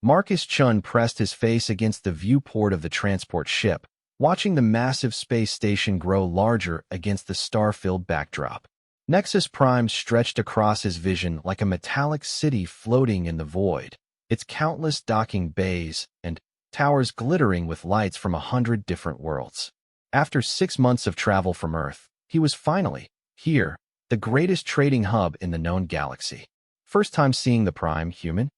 Marcus Chun pressed his face against the viewport of the transport ship, watching the massive space station grow larger against the star-filled backdrop. Nexus Prime stretched across his vision like a metallic city floating in the void, its countless docking bays and towers glittering with lights from 100 different worlds. After 6 months of travel from Earth, he was finally here, the greatest trading hub in the known galaxy. First time seeing the Prime human?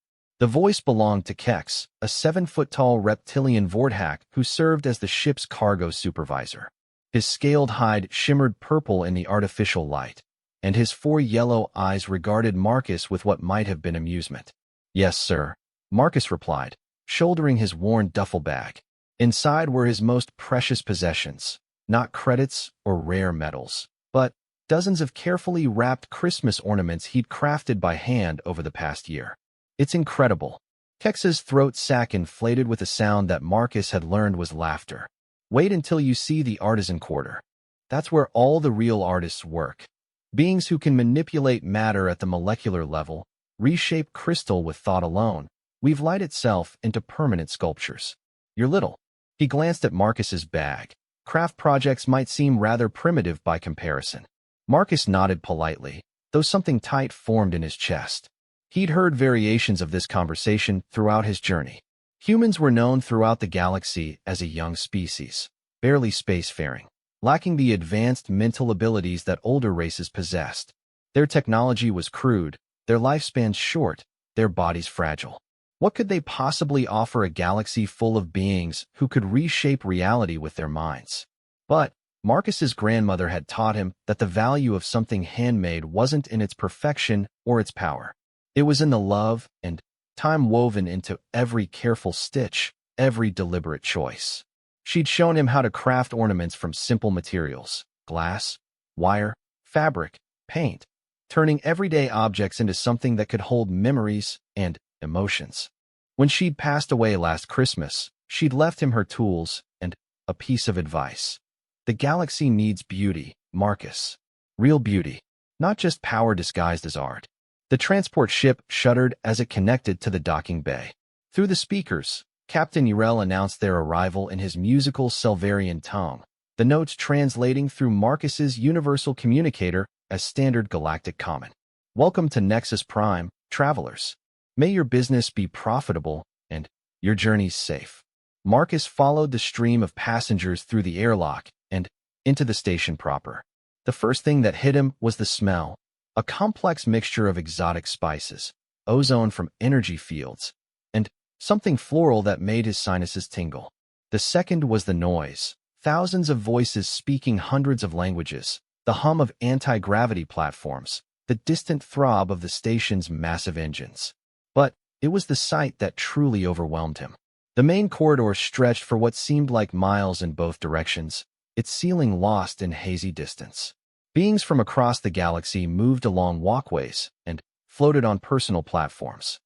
The voice belonged to Kex, a 7-foot-tall reptilian Vorthack who served as the ship's cargo supervisor. His scaled hide shimmered purple in the artificial light, and his 4 yellow eyes regarded Marcus with what might have been amusement. "Yes, sir," Marcus replied, shouldering his worn duffel bag. Inside were his most precious possessions, not credits or rare metals, but dozens of carefully wrapped Christmas ornaments he'd crafted by hand over the past year. "It's incredible." Kex's throat sack inflated with a sound that Marcus had learned was laughter. "Wait until you see the artisan quarter. That's where all the real artists work. Beings who can manipulate matter at the molecular level, reshape crystal with thought alone, weave light itself into permanent sculptures. You're little." He glanced at Marcus's bag. Craft projects might seem rather primitive by comparison. Marcus nodded politely, though something tight formed in his chest. He'd heard variations of this conversation throughout his journey. Humans were known throughout the galaxy as a young species, barely spacefaring, lacking the advanced mental abilities that older races possessed. Their technology was crude, their lifespans short, their bodies fragile. What could they possibly offer a galaxy full of beings who could reshape reality with their minds? But Marcus's grandmother had taught him that the value of something handmade wasn't in its perfection or its power. It was in the love and time woven into every careful stitch, every deliberate choice. She'd shown him how to craft ornaments from simple materials, glass, wire, fabric, paint, turning everyday objects into something that could hold memories and emotions. When she'd passed away last Christmas, she'd left him her tools and a piece of advice. The galaxy needs beauty, Marcus. Real beauty, not just power disguised as art. The transport ship shuddered as it connected to the docking bay. Through the speakers, Captain Urel announced their arrival in his musical Selvarian tongue, the notes translating through Marcus's universal communicator as standard galactic common. "Welcome to Nexus Prime, travelers. May your business be profitable and your journeys safe." Marcus followed the stream of passengers through the airlock and into the station proper. The first thing that hit him was the smell. A complex mixture of exotic spices, ozone from energy fields, and something floral that made his sinuses tingle. The second was the noise. Thousands of voices speaking hundreds of languages, the hum of anti-gravity platforms, the distant throb of the station's massive engines. But it was the sight that truly overwhelmed him. The main corridor stretched for what seemed like miles in both directions, its ceiling lost in hazy distance. Beings from across the galaxy moved along walkways and floated on personal platforms.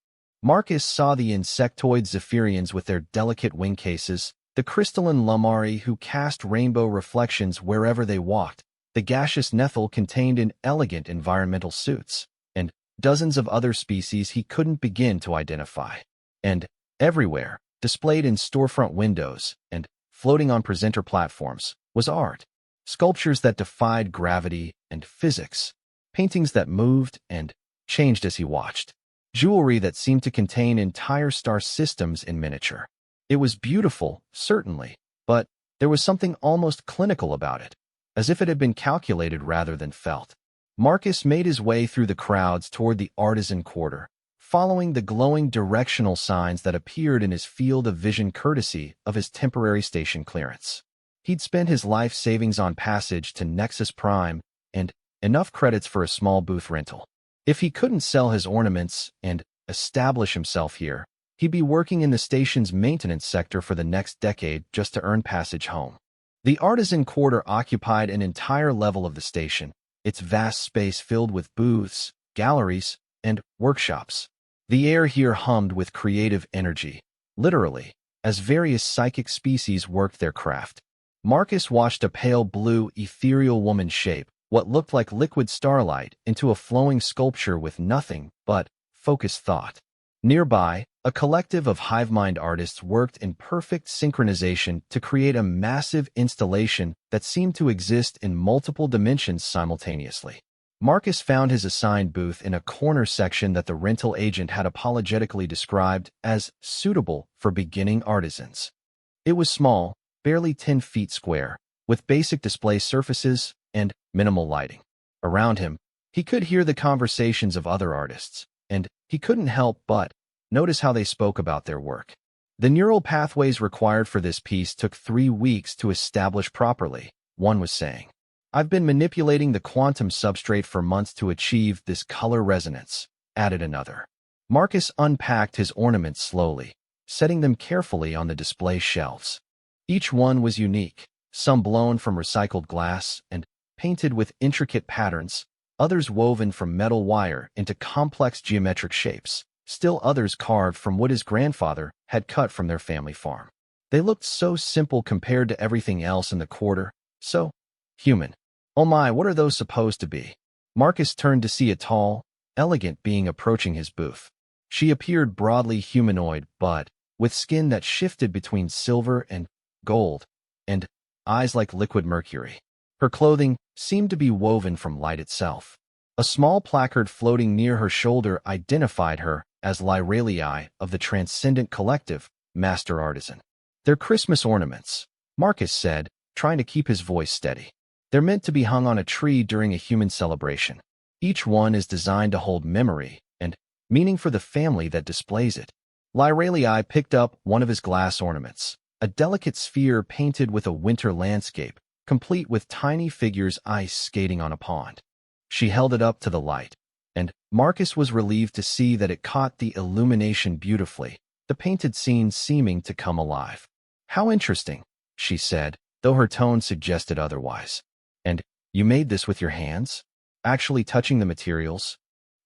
Marcus saw the insectoid Zephyrians with their delicate wing cases, the crystalline Lumari who cast rainbow reflections wherever they walked, the gaseous Nethel contained in elegant environmental suits, and dozens of other species he couldn't begin to identify. And everywhere, displayed in storefront windows and floating on presenter platforms, was art. Sculptures that defied gravity and physics, paintings that moved and changed as he watched, jewelry that seemed to contain entire star systems in miniature. It was beautiful, certainly, but there was something almost clinical about it, as if it had been calculated rather than felt. Marcus made his way through the crowds toward the artisan quarter, following the glowing directional signs that appeared in his field of vision courtesy of his temporary station clearance. He'd spent his life savings on passage to Nexus Prime and enough credits for a small booth rental. If he couldn't sell his ornaments and establish himself here, he'd be working in the station's maintenance sector for the next decade just to earn passage home. The artisan quarter occupied an entire level of the station, its vast space filled with booths, galleries, and workshops. The air here hummed with creative energy, literally, as various psychic species worked their craft. Marcus watched a pale blue, ethereal woman shape what looked like liquid starlight into a flowing sculpture with nothing but focused thought. Nearby, A collective of hive mind artists worked in perfect synchronization to create a massive installation that seemed to exist in multiple dimensions simultaneously. Marcus found his assigned booth in a corner section that the rental agent had apologetically described as suitable for beginning artisans. It was small, barely 10 feet square, with basic display surfaces and minimal lighting. Around him, he could hear the conversations of other artists, and he couldn't help but notice how they spoke about their work. The neural pathways required for this piece took 3 weeks to establish properly, one was saying. I've been manipulating the quantum substrate for months to achieve this color resonance, added another. Marcus unpacked his ornaments slowly, setting them carefully on the display shelves. Each one was unique, some blown from recycled glass and painted with intricate patterns, others woven from metal wire into complex geometric shapes, still others carved from wood his grandfather had cut from their family farm. They looked so simple compared to everything else in the quarter, so human. Oh my, what are those supposed to be? Marcus turned to see a tall, elegant being approaching his booth. She appeared broadly humanoid, but with skin that shifted between silver and gold, and eyes like liquid mercury. Her clothing seemed to be woven from light itself. A small placard floating near her shoulder identified her as Lyralii of the Transcendent Collective, Master Artisan. They're Christmas ornaments, Marcus said, trying to keep his voice steady. They're meant to be hung on a tree during a human celebration. Each one is designed to hold memory and meaning for the family that displays it. Lyralii picked up one of his glass ornaments, a delicate sphere painted with a winter landscape, complete with tiny figures ice skating on a pond. She held it up to the light, and Marcus was relieved to see that it caught the illumination beautifully, the painted scene seeming to come alive. How interesting, she said, though her tone suggested otherwise. And you made this with your hands? Actually touching the materials?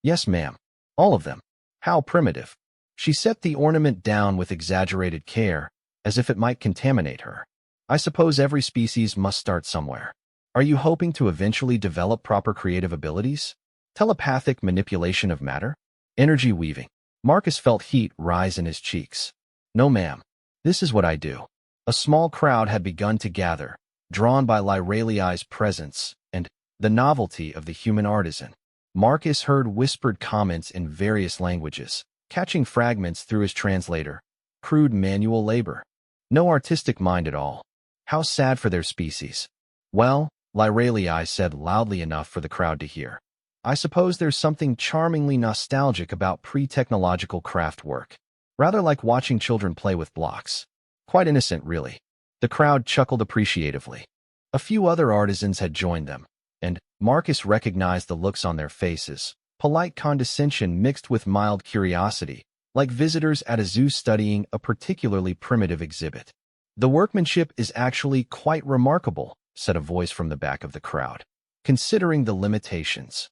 Yes, ma'am. All of them. How primitive. She set the ornament down with exaggerated care, as if it might contaminate her. I suppose every species must start somewhere. Are you hoping to eventually develop proper creative abilities? Telepathic manipulation of matter? Energy weaving. Marcus felt heat rise in his cheeks. No, ma'am. This is what I do. A small crowd had begun to gather, drawn by Lyralii's presence and the novelty of the human artisan. Marcus heard whispered comments in various languages, catching fragments through his translator. Crude manual labor. No artistic mind at all. How sad for their species. Well, Lyralii said loudly enough for the crowd to hear. I suppose there's something charmingly nostalgic about pre-technological craft work. Rather like watching children play with blocks. Quite innocent, really. The crowd chuckled appreciatively. A few other artisans had joined them, and Marcus recognized the looks on their faces, polite condescension mixed with mild curiosity, like visitors at a zoo studying a particularly primitive exhibit. The workmanship is actually quite remarkable, said a voice from the back of the crowd, considering the limitations.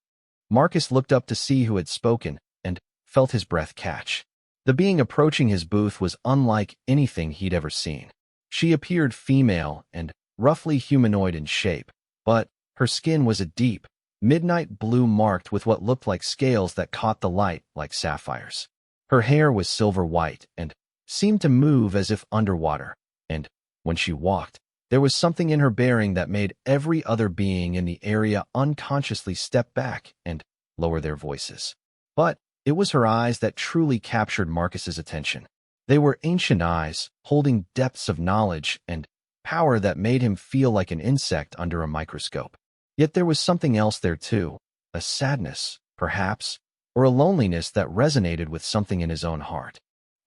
Marcus looked up to see who had spoken and felt his breath catch. The being approaching his booth was unlike anything he'd ever seen. She appeared female and roughly humanoid in shape, but her skin was a deep, midnight blue marked with what looked like scales that caught the light like sapphires. Her hair was silver white and seemed to move as if underwater, and when she walked, there was something in her bearing that made every other being in the area unconsciously step back and lower their voices. But it was her eyes that truly captured Marcus's attention. They were ancient eyes, holding depths of knowledge and power that made him feel like an insect under a microscope. Yet there was something else there too, a sadness, perhaps, or a loneliness that resonated with something in his own heart.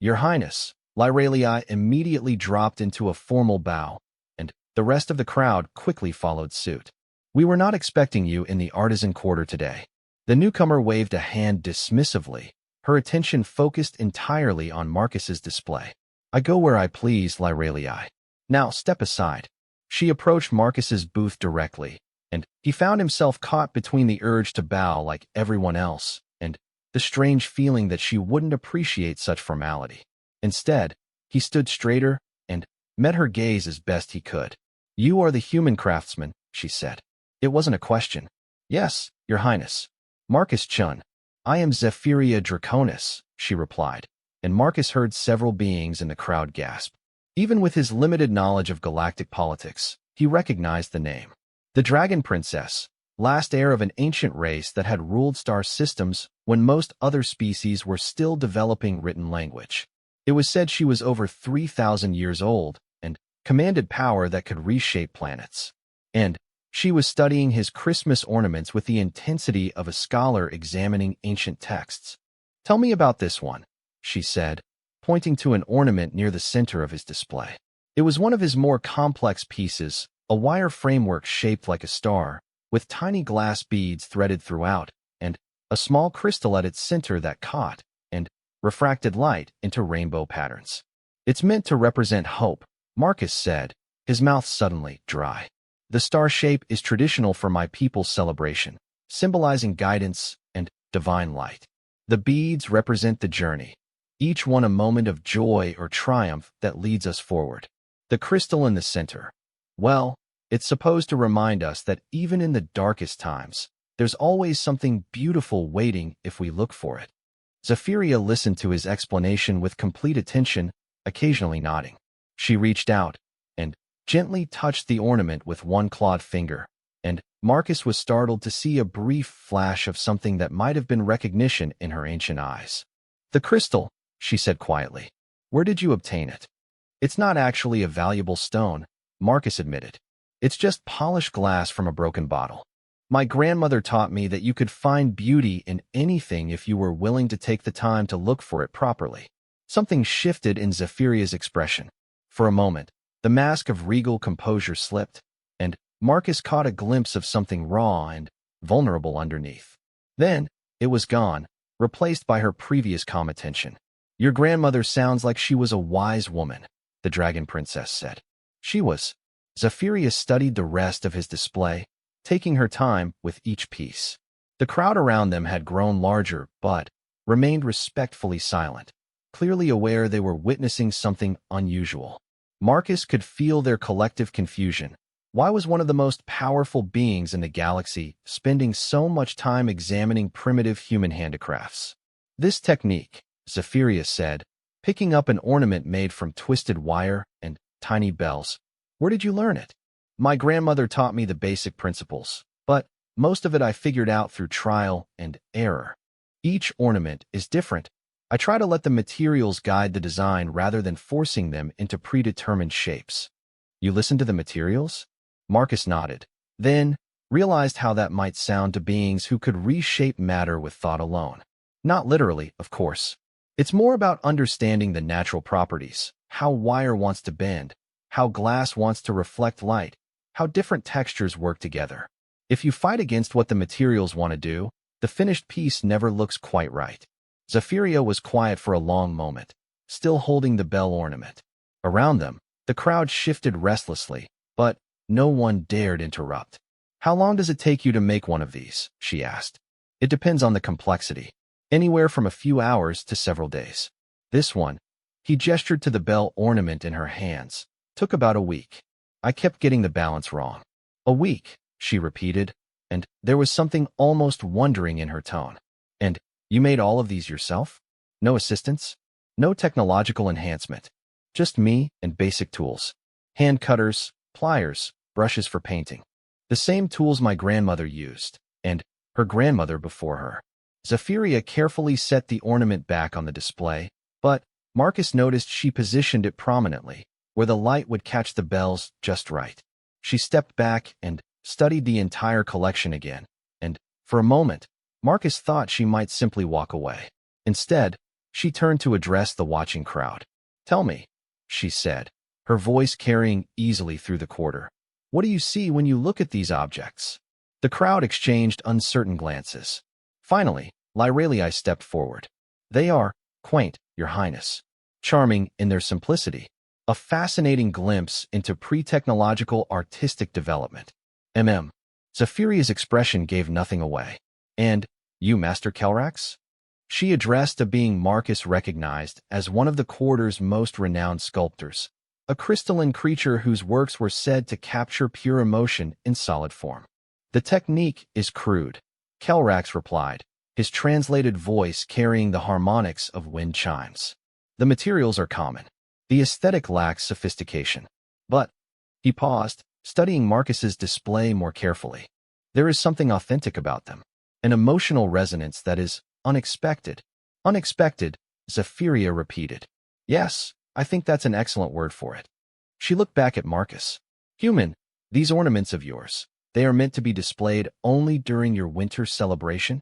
Your Highness, Lyralii immediately dropped into a formal bow, and the rest of the crowd quickly followed suit. We were not expecting you in the artisan quarter today. The newcomer waved a hand dismissively, her attention focused entirely on Marcus's display. I go where I please, Lyralii. Now step aside. She approached Marcus's booth directly, and he found himself caught between the urge to bow like everyone else, and the strange feeling that she wouldn't appreciate such formality. Instead, he stood straighter and met her gaze as best he could. You are the human craftsman, she said. It wasn't a question. Yes, Your Highness. Marcus Chun. I am Zephyria Draconis, she replied. and Marcus heard several beings in the crowd gasp. Even with his limited knowledge of galactic politics, he recognized the name. The Dragon Princess, last heir of an ancient race that had ruled star systems when most other species were still developing written language. It was said she was over 3,000 years old and commanded power that could reshape planets. And she was studying his Christmas ornaments with the intensity of a scholar examining ancient texts. "Tell me about this one," she said, pointing to an ornament near the center of his display. It was one of his more complex pieces, a wire framework shaped like a star, with tiny glass beads threaded throughout, and a small crystal at its center that caught and refracted light into rainbow patterns. "It's meant to represent hope," Marcus said, his mouth suddenly dry. "The star shape is traditional for my people's celebration, symbolizing guidance and divine light. The beads represent the journey, each one a moment of joy or triumph that leads us forward. The crystal in the center, well, it's supposed to remind us that even in the darkest times, there's always something beautiful waiting if we look for it." Zephyria listened to his explanation with complete attention, occasionally nodding. She reached out and gently touched the ornament with one clawed finger, and Marcus was startled to see a brief flash of something that might have been recognition in her ancient eyes. "The crystal," she said quietly. "Where did you obtain it?" "It's not actually a valuable stone," Marcus admitted. "It's just polished glass from a broken bottle. My grandmother taught me that you could find beauty in anything if you were willing to take the time to look for it properly." Something shifted in Zephyria's expression. For a moment, the mask of regal composure slipped, and Marcus caught a glimpse of something raw and vulnerable underneath. Then, it was gone, replaced by her previous calm attention. "Your grandmother sounds like she was a wise woman," the Dragon Princess said. "She was." Zephyria studied the rest of his display, taking her time with each piece. The crowd around them had grown larger, but remained respectfully silent, clearly aware they were witnessing something unusual. Marcus could feel their collective confusion. Why was one of the most powerful beings in the galaxy spending so much time examining primitive human handicrafts? "This technique," Zephyria said, picking up an ornament made from twisted wire and tiny bells. "Where did you learn it?" "My grandmother taught me the basic principles, but most of it I figured out through trial and error. Each ornament is different. I try to let the materials guide the design rather than forcing them into predetermined shapes." "You listen to the materials?" Marcus nodded, then realized how that might sound to beings who could reshape matter with thought alone. Not literally, of course. It's more about understanding the natural properties, how wire wants to bend, how glass wants to reflect light, how different textures work together. If you fight against what the materials want to do, the finished piece never looks quite right. Zephyria was quiet for a long moment, still holding the bell ornament. Around them, the crowd shifted restlessly, but no one dared interrupt. "How long does it take you to make one of these?" she asked. "It depends on the complexity. Anywhere from a few hours to several days. This one," he gestured to the bell ornament in her hands, "took about a week. I kept getting the balance wrong." "A week," she repeated, and there was something almost wondering in her tone. "And you made all of these yourself? No assistance? No technological enhancement? Just me and basic tools? Hand cutters, pliers, brushes for painting. The same tools my grandmother used, and her grandmother before her." Zephyria carefully set the ornament back on the display, but Marcus noticed she positioned it prominently, where the light would catch the bells just right. She stepped back and studied the entire collection again, and for a moment, Marcus thought she might simply walk away. Instead, she turned to address the watching crowd. "Tell me," she said, her voice carrying easily through the quarter. "What do you see when you look at these objects?" The crowd exchanged uncertain glances. Finally, Lyralii stepped forward. "They are quaint, Your Highness. Charming in their simplicity. A fascinating glimpse into pre-technological artistic development." Zephyria's expression gave nothing away. "And you, Master Kelrax?" She addressed a being Marcus recognized as one of the quarter's most renowned sculptors, a crystalline creature whose works were said to capture pure emotion in solid form. "The technique is crude," Kelrax replied, his translated voice carrying the harmonics of wind chimes. The materials are common. The aesthetic lacks sophistication. But, he paused, studying Marcus's display more carefully. There is something authentic about them. An emotional resonance that is unexpected. Unexpected, Zephyria repeated. Yes, I think that's an excellent word for it. She looked back at Marcus. Human, these ornaments of yours, they are meant to be displayed only during your winter celebration?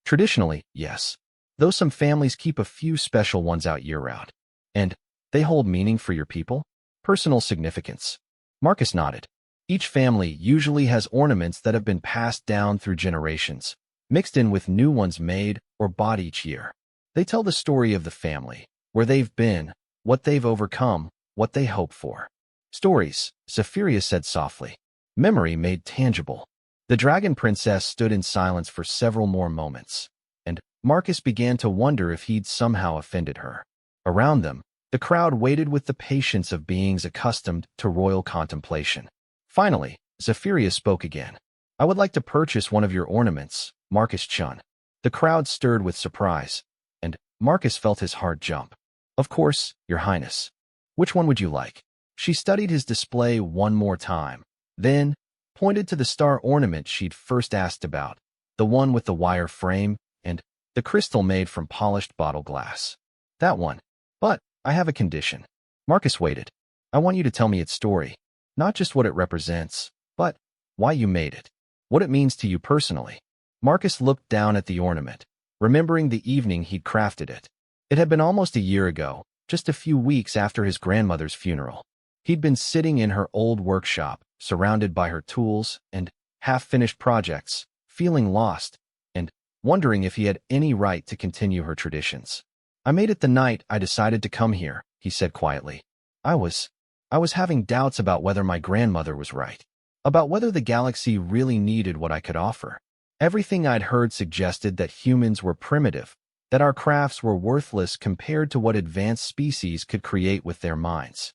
Traditionally, yes. Though some families keep a few special ones out year-round. And they hold meaning for your people? Personal significance. Marcus nodded. Each family usually has ornaments that have been passed down through generations, mixed in with new ones made or bought each year. They tell the story of the family, where they've been, what they've overcome, what they hope for. Stories, Zephyria said softly. Memory made tangible. The dragon princess stood in silence for several more moments, and Marcus began to wonder if he'd somehow offended her. Around them, the crowd waited with the patience of beings accustomed to royal contemplation. Finally, Zephyria spoke again. I would like to purchase one of your ornaments, Marcus Chun. The crowd stirred with surprise, and Marcus felt his heart jump. Of course, Your Highness. Which one would you like? She studied his display one more time, then pointed to the star ornament she'd first asked about, the one with the wire frame and the crystal made from polished bottle glass. That one. But I have a condition. Marcus waited. I want you to tell me its story. Not just what it represents, but why you made it. What it means to you personally. Marcus looked down at the ornament, remembering the evening he'd crafted it. It had been almost a year ago, just a few weeks after his grandmother's funeral. He'd been sitting in her old workshop, surrounded by her tools and half-finished projects, feeling lost, and wondering if he had any right to continue her traditions. I made it the night I decided to come here, he said quietly. I was having doubts about whether my grandmother was right, about whether the galaxy really needed what I could offer. Everything I'd heard suggested that humans were primitive, that our crafts were worthless compared to what advanced species could create with their minds.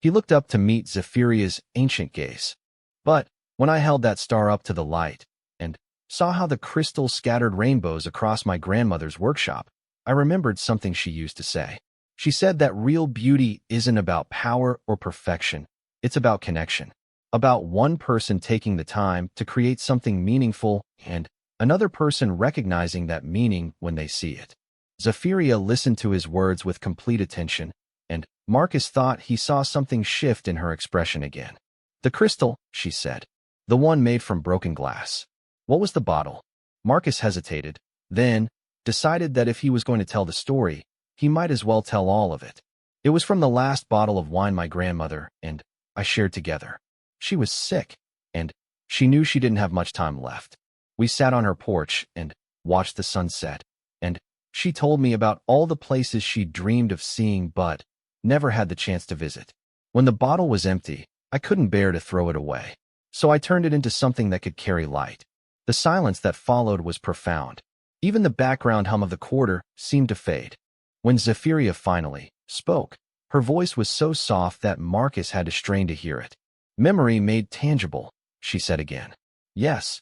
He looked up to meet Zephyria's ancient gaze. But when I held that star up to the light and saw how the crystals scattered rainbows across my grandmother's workshop, I remembered something she used to say. She said that real beauty isn't about power or perfection. It's about connection. About one person taking the time to create something meaningful and another person recognizing that meaning when they see it. Zephyria listened to his words with complete attention, and Marcus thought he saw something shift in her expression again. The crystal, she said. The one made from broken glass. What was the bottle? Marcus hesitated, then decided that if he was going to tell the story, he might as well tell all of it. It was from the last bottle of wine my grandmother and I shared together. She was sick, and she knew she didn't have much time left. We sat on her porch and watched the sunset, and she told me about all the places she'd dreamed of seeing but never had the chance to visit. When the bottle was empty, I couldn't bear to throw it away, so I turned it into something that could carry light. The silence that followed was profound. Even the background hum of the quarter seemed to fade. When Zephyria finally spoke, her voice was so soft that Marcus had to strain to hear it. Memory made tangible, she said again. Yes.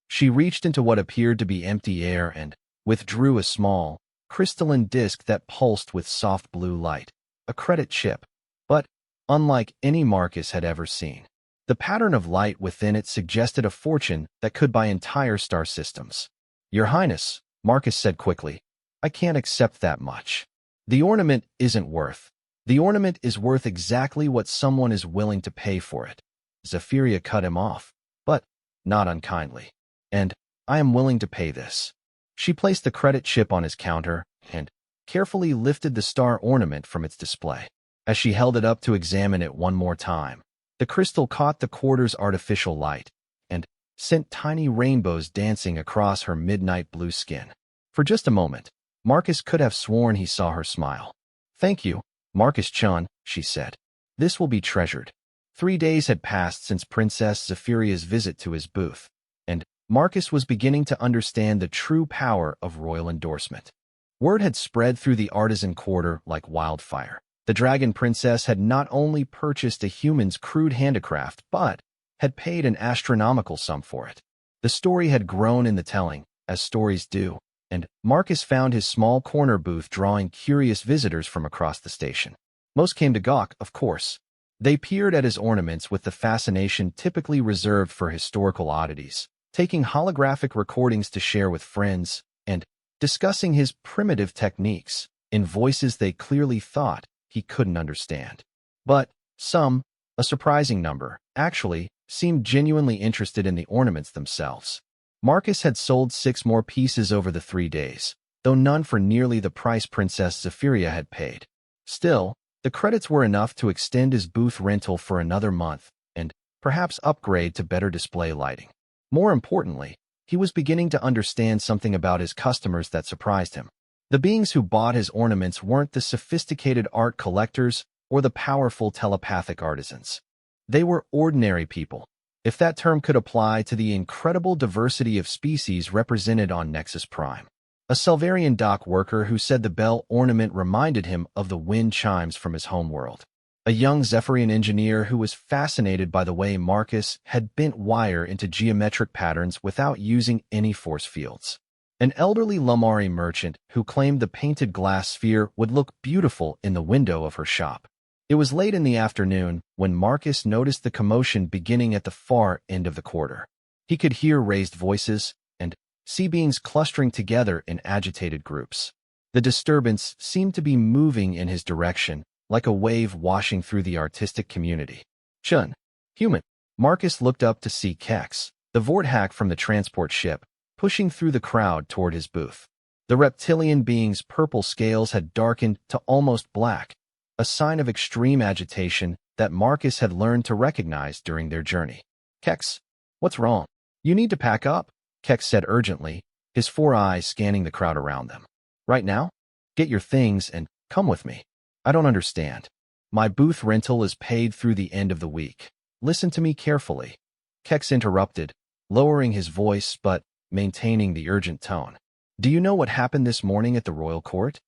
She reached into what appeared to be empty air and withdrew a small, crystalline disc that pulsed with soft blue light, a credit chip, but unlike any Marcus had ever seen. The pattern of light within it suggested a fortune that could buy entire star systems. Your Highness, Marcus said quickly, I can't accept that much. The ornament isn't worth. The ornament is worth exactly what someone is willing to pay for it. Zephyria cut him off, but not unkindly. And I am willing to pay this. She placed the credit chip on his counter and carefully lifted the star ornament from its display. As she held it up to examine it one more time, the crystal caught the quarter's artificial light and sent tiny rainbows dancing across her midnight blue skin. For just a moment, Marcus could have sworn he saw her smile. Thank you, Marcus Chun, she said. This will be treasured. 3 days had passed since Princess Zephyria's visit to his booth, and Marcus was beginning to understand the true power of royal endorsement. Word had spread through the artisan quarter like wildfire. The dragon princess had not only purchased a human's crude handicraft, but had paid an astronomical sum for it. The story had grown in the telling, as stories do, and Marcus found his small corner booth drawing curious visitors from across the station. Most came to gawk, of course. They peered at his ornaments with the fascination typically reserved for historical oddities, taking holographic recordings to share with friends, and discussing his primitive techniques in voices they clearly thought he couldn't understand. But some, a surprising number, actually seemed genuinely interested in the ornaments themselves. Marcus had sold 6 more pieces over the 3 days, though none for nearly the price Princess Zephyria had paid. Still, the credits were enough to extend his booth rental for another month and perhaps upgrade to better display lighting. More importantly, he was beginning to understand something about his customers that surprised him. The beings who bought his ornaments weren't the sophisticated art collectors or the powerful telepathic artisans. They were ordinary people, if that term could apply to the incredible diversity of species represented on Nexus Prime. A Selvarian dock worker who said the bell ornament reminded him of the wind chimes from his homeworld. A young Zephyrian engineer who was fascinated by the way Marcus had bent wire into geometric patterns without using any force fields. An elderly Lumari merchant who claimed the painted glass sphere would look beautiful in the window of her shop. It was late in the afternoon when Marcus noticed the commotion beginning at the far end of the quarter. He could hear raised voices and see beings clustering together in agitated groups. The disturbance seemed to be moving in his direction, like a wave washing through the artistic community. Chun, human. Marcus looked up to see Kex, the Vorthack from the transport ship, pushing through the crowd toward his booth. The reptilian being's purple scales had darkened to almost black, a sign of extreme agitation that Marcus had learned to recognize during their journey. Kex, what's wrong? You need to pack up, Kex said urgently, his 4 eyes scanning the crowd around them. Right now? Get your things and come with me. I don't understand. My booth rental is paid through the end of the week. Listen to me carefully. Kex interrupted, lowering his voice but maintaining the urgent tone. Do you know what happened this morning at the royal court?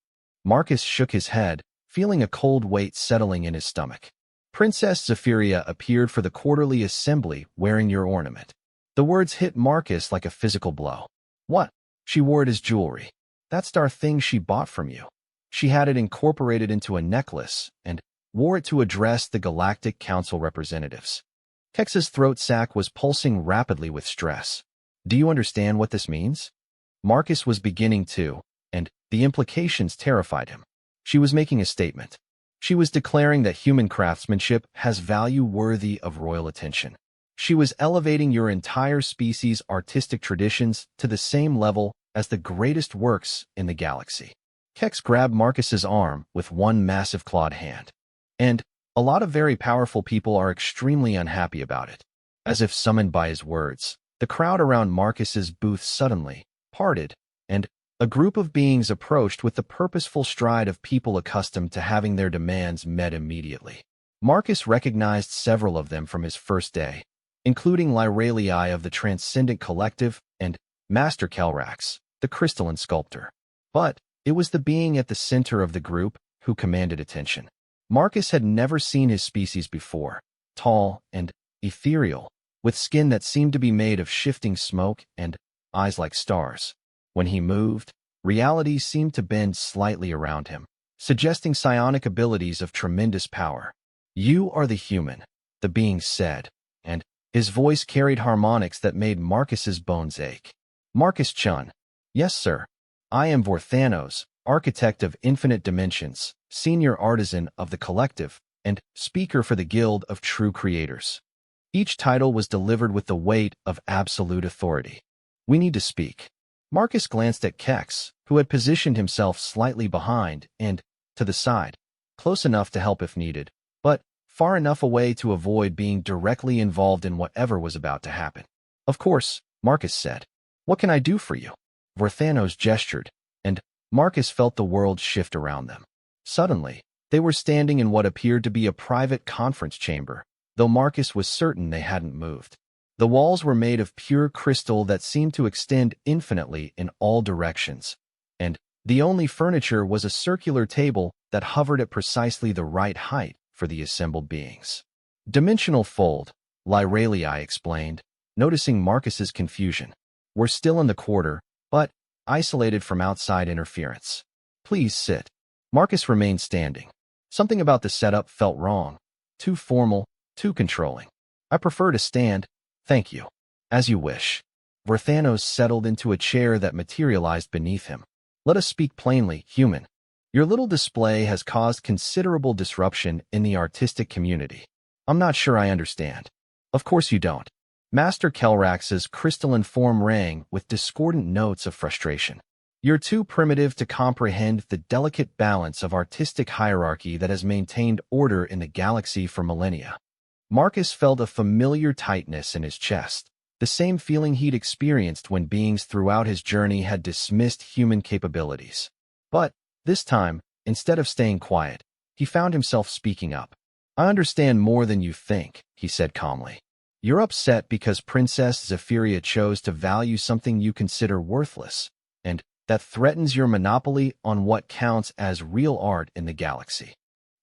Marcus shook his head, feeling a cold weight settling in his stomach. Princess Zephyria appeared for the quarterly assembly wearing your ornament. The words hit Marcus like a physical blow. What? She wore it as jewelry. That's our thing she bought from you. She had it incorporated into a necklace and wore it to address the Galactic Council representatives. Kex's throat sac was pulsing rapidly with stress. Do you understand what this means? Marcus was beginning to, and the implications terrified him. She was making a statement. She was declaring that human craftsmanship has value worthy of royal attention. She was elevating your entire species' artistic traditions to the same level as the greatest works in the galaxy. Kex grabbed Marcus's arm with one massive clawed hand. And a lot of very powerful people are extremely unhappy about it. As if summoned by his words, the crowd around Marcus's booth suddenly parted, and a group of beings approached with the purposeful stride of people accustomed to having their demands met immediately. Marcus recognized several of them from his first day, including Lyralii of the Transcendent Collective and Master Kelrax, the crystalline sculptor. But it was the being at the center of the group who commanded attention. Marcus had never seen his species before, tall and ethereal, with skin that seemed to be made of shifting smoke and eyes like stars. When he moved, reality seemed to bend slightly around him, suggesting psionic abilities of tremendous power. You are the human, the being said, and his voice carried harmonics that made Marcus's bones ache. Marcus Chun. Yes, sir. I am Vorthanos, architect of infinite dimensions, senior artisan of the collective, and speaker for the Guild of True Creators. Each title was delivered with the weight of absolute authority. We need to speak. Marcus glanced at Kex, who had positioned himself slightly behind and to the side, close enough to help if needed, but far enough away to avoid being directly involved in whatever was about to happen. Of course, Marcus said. What can I do for you? Vorthanos gestured, and Marcus felt the world shift around them. Suddenly, they were standing in what appeared to be a private conference chamber, though Marcus was certain they hadn't moved. The walls were made of pure crystal that seemed to extend infinitely in all directions, and the only furniture was a circular table that hovered at precisely the right height for the assembled beings. Dimensional fold, Lyralii explained, noticing Marcus's confusion. We're still in the quarter, but isolated from outside interference. Please sit. Marcus remained standing. Something about the setup felt wrong. Too formal, too controlling. I prefer to stand, thank you. As you wish. Vorthanos settled into a chair that materialized beneath him. Let us speak plainly, human. Your little display has caused considerable disruption in the artistic community. I'm not sure I understand. Of course you don't. Master Kelrax's crystalline form rang with discordant notes of frustration. You're too primitive to comprehend the delicate balance of artistic hierarchy that has maintained order in the galaxy for millennia. Marcus felt a familiar tightness in his chest, the same feeling he'd experienced when beings throughout his journey had dismissed human capabilities. But, this time, instead of staying quiet, he found himself speaking up. I understand more than you think, he said calmly. You're upset because Princess Zephyria chose to value something you consider worthless, and that threatens your monopoly on what counts as real art in the galaxy.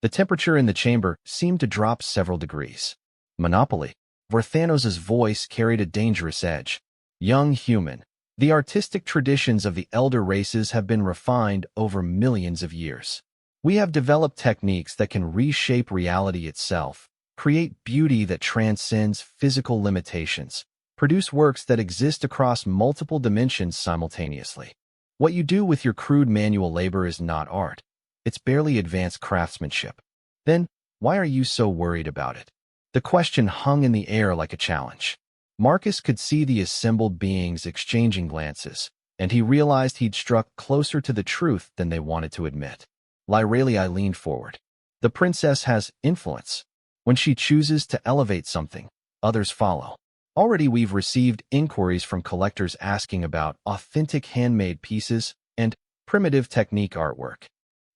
The temperature in the chamber seemed to drop several degrees. Monopoly. Vorthanos' voice carried a dangerous edge. Young human. The artistic traditions of the elder races have been refined over millions of years. We have developed techniques that can reshape reality itself, create beauty that transcends physical limitations, produce works that exist across multiple dimensions simultaneously. What you do with your crude manual labor is not art. It's barely advanced craftsmanship. Then, why are you so worried about it? The question hung in the air like a challenge. Marcus could see the assembled beings exchanging glances, and he realized he'd struck closer to the truth than they wanted to admit. Lyralia leaned forward. The princess has influence. When she chooses to elevate something, others follow. Already we've received inquiries from collectors asking about authentic handmade pieces and primitive technique artwork.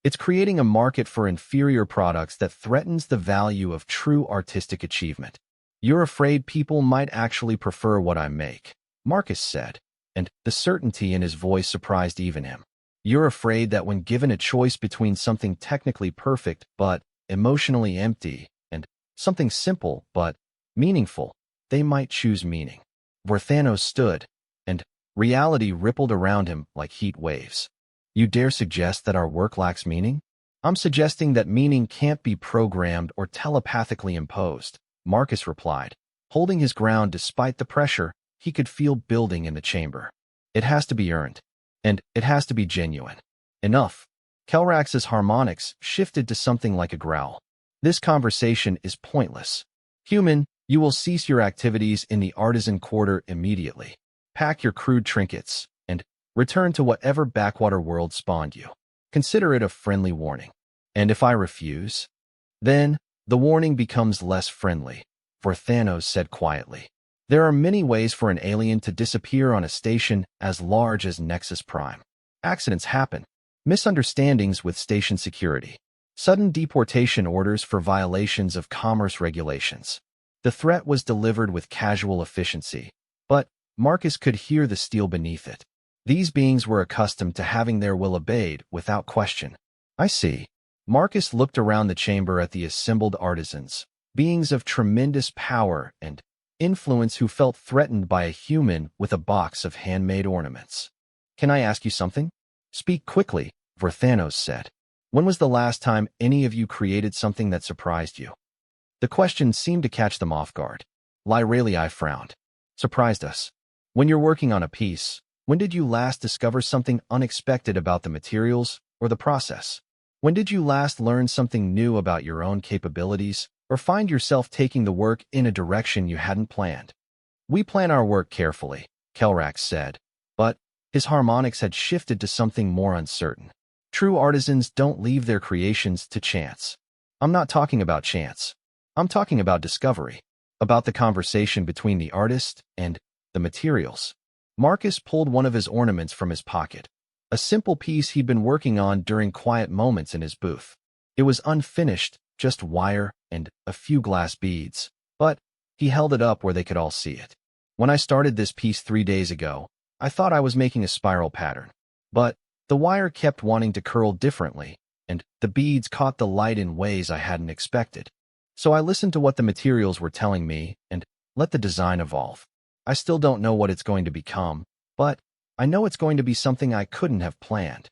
It's creating a market for inferior products that threatens the value of true artistic achievement. You're afraid people might actually prefer what I make, Marcus said, and the certainty in his voice surprised even him. You're afraid that when given a choice between something technically perfect but emotionally empty and something simple but meaningful, they might choose meaning. Vorthanos stood, and reality rippled around him like heat waves. You dare suggest that our work lacks meaning? I'm suggesting that meaning can't be programmed or telepathically imposed, Marcus replied. Holding his ground despite the pressure he could feel building in the chamber. It has to be earned, and it has to be genuine. Enough. Kelrax's harmonics shifted to something like a growl. This conversation is pointless. Human, you will cease your activities in the artisan quarter immediately. Pack your crude trinkets, and return to whatever backwater world spawned you. Consider it a friendly warning. And if I refuse? Then, the warning becomes less friendly, Vorthanos said quietly. There are many ways for an alien to disappear on a station as large as Nexus Prime. Accidents happen. Misunderstandings with station security. Sudden deportation orders for violations of commerce regulations. The threat was delivered with casual efficiency, but Marcus could hear the steel beneath it. These beings were accustomed to having their will obeyed without question. I see. Marcus looked around the chamber at the assembled artisans, beings of tremendous power and influence who felt threatened by a human with a box of handmade ornaments. Can I ask you something? Speak quickly, Vorthanos said. When was the last time any of you created something that surprised you? The question seemed to catch them off guard. Lyralia frowned. Surprised us. When you're working on a piece, when did you last discover something unexpected about the materials or the process? When did you last learn something new about your own capabilities or find yourself taking the work in a direction you hadn't planned? We plan our work carefully, Kelrax said, but his harmonics had shifted to something more uncertain. True artisans don't leave their creations to chance. I'm not talking about chance. I'm talking about discovery, about the conversation between the artist and the materials. Marcus pulled one of his ornaments from his pocket, a simple piece he'd been working on during quiet moments in his booth. It was unfinished, just wire and a few glass beads, but he held it up where they could all see it. When I started this piece 3 days ago, I thought I was making a spiral pattern, but the wire kept wanting to curl differently, and the beads caught the light in ways I hadn't expected. So I listened to what the materials were telling me and let the design evolve. I still don't know what it's going to become, but I know it's going to be something I couldn't have planned.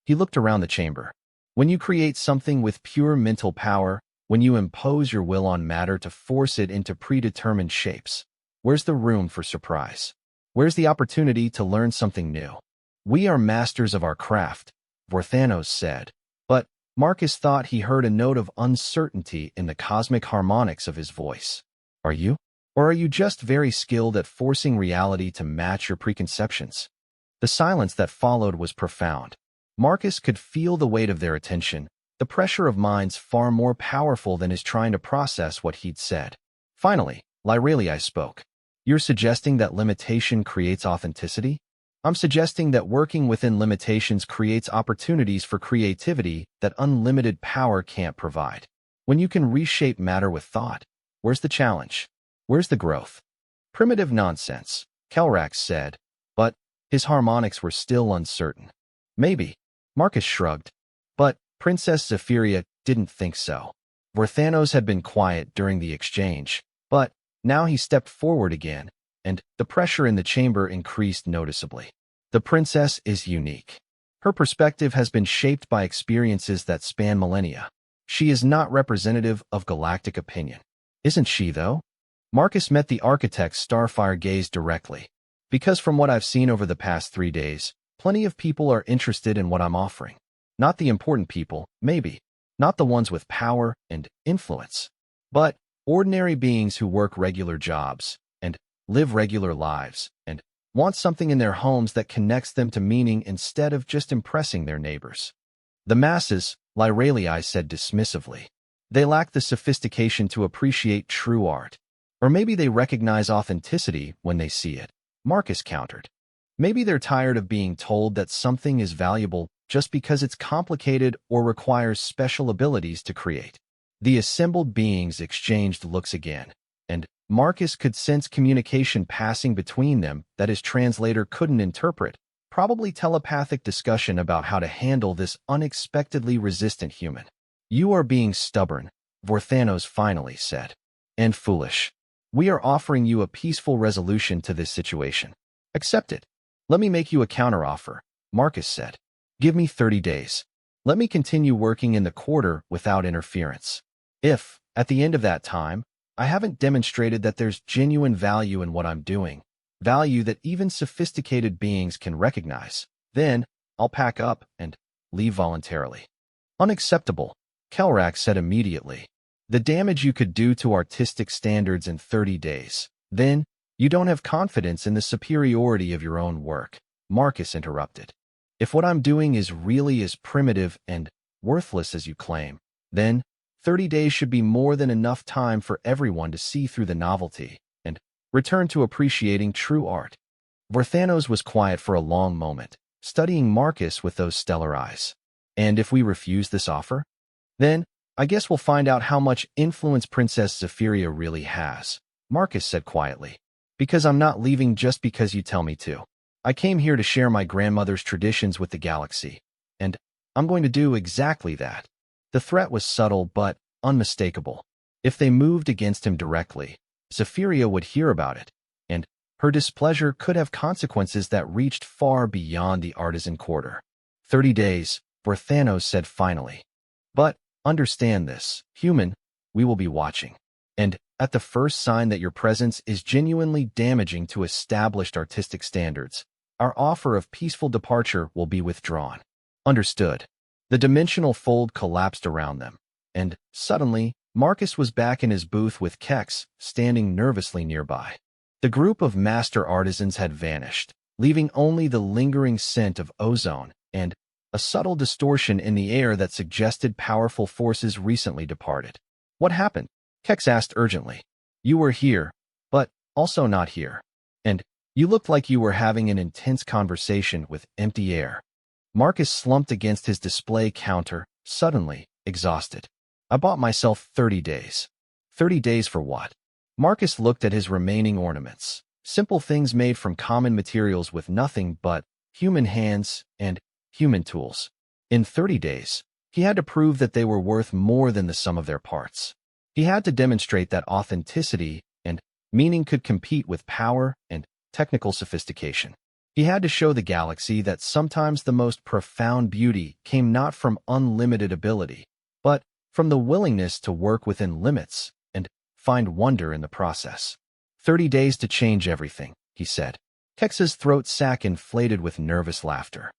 He looked around the chamber. When you create something with pure mental power, when you impose your will on matter to force it into predetermined shapes, where's the room for surprise? Where's the opportunity to learn something new? We are masters of our craft, Vorthanos said. But Marcus thought he heard a note of uncertainty in the cosmic harmonics of his voice. Are you? Or are you just very skilled at forcing reality to match your preconceptions? The silence that followed was profound. Marcus could feel the weight of their attention, the pressure of minds far more powerful than his trying to process what he'd said. Finally, Lyralii spoke. You're suggesting that limitation creates authenticity? I'm suggesting that working within limitations creates opportunities for creativity that unlimited power can't provide. When you can reshape matter with thought, where's the challenge? Where's the growth? Primitive nonsense, Kelrax said, but his harmonics were still uncertain. Maybe, Marcus shrugged, but Princess Zephyria didn't think so. Vorthanos had been quiet during the exchange, but now he stepped forward again, and the pressure in the chamber increased noticeably. The princess is unique. Her perspective has been shaped by experiences that span millennia. She is not representative of galactic opinion. Isn't she, though? Marcus met the architect's starfire gaze directly. Because from what I've seen over the past 3 days, plenty of people are interested in what I'm offering. Not the important people, maybe. Not the ones with power and influence. But ordinary beings who work regular jobs, and live regular lives, and want something in their homes that connects them to meaning instead of just impressing their neighbors. The masses, Lyralii said dismissively. They lack the sophistication to appreciate true art. Or maybe they recognize authenticity when they see it, Marcus countered. Maybe they're tired of being told that something is valuable just because it's complicated or requires special abilities to create. The assembled beings exchanged looks again, and Marcus could sense communication passing between them that his translator couldn't interpret, probably telepathic discussion about how to handle this unexpectedly resistant human. You are being stubborn, Vorthanos finally said. And foolish. We are offering you a peaceful resolution to this situation. Accept it. Let me make you a counteroffer, Marcus said. Give me 30 days. Let me continue working in the quarter without interference. If, at the end of that time, I haven't demonstrated that there's genuine value in what I'm doing, value that even sophisticated beings can recognize, then I'll pack up and leave voluntarily. Unacceptable, Kelrax said immediately. The damage you could do to artistic standards in 30 days. Then, you don't have confidence in the superiority of your own work, Marcus interrupted. If what I'm doing is really as primitive and worthless as you claim, then 30 days should be more than enough time for everyone to see through the novelty and return to appreciating true art. Vorthanos was quiet for a long moment, studying Marcus with those stellar eyes. And if we refuse this offer? Then, I guess we'll find out how much influence Princess Zephyria really has, Marcus said quietly. Because I'm not leaving just because you tell me to. I came here to share my grandmother's traditions with the galaxy, and I'm going to do exactly that. The threat was subtle but unmistakable. If they moved against him directly, Zephyria would hear about it, and her displeasure could have consequences that reached far beyond the artisan quarter. 30 days, Vorthanos said finally. But understand this, human, we will be watching. And at the first sign that your presence is genuinely damaging to established artistic standards, our offer of peaceful departure will be withdrawn. Understood. The dimensional fold collapsed around them, and suddenly, Marcus was back in his booth with Kex, standing nervously nearby. The group of master artisans had vanished, leaving only the lingering scent of ozone and a subtle distortion in the air that suggested powerful forces recently departed. What happened? Kex asked urgently. You were here, but also not here. And you looked like you were having an intense conversation with empty air. Marcus slumped against his display counter, suddenly exhausted. I bought myself 30 days. 30 days for what? Marcus looked at his remaining ornaments. Simple things made from common materials with nothing but human hands and human tools. In 30 days, he had to prove that they were worth more than the sum of their parts. He had to demonstrate that authenticity and meaning could compete with power and technical sophistication. He had to show the galaxy that sometimes the most profound beauty came not from unlimited ability, but from the willingness to work within limits and find wonder in the process. 30 days to change everything, he said. Kex's throat sac inflated with nervous laughter.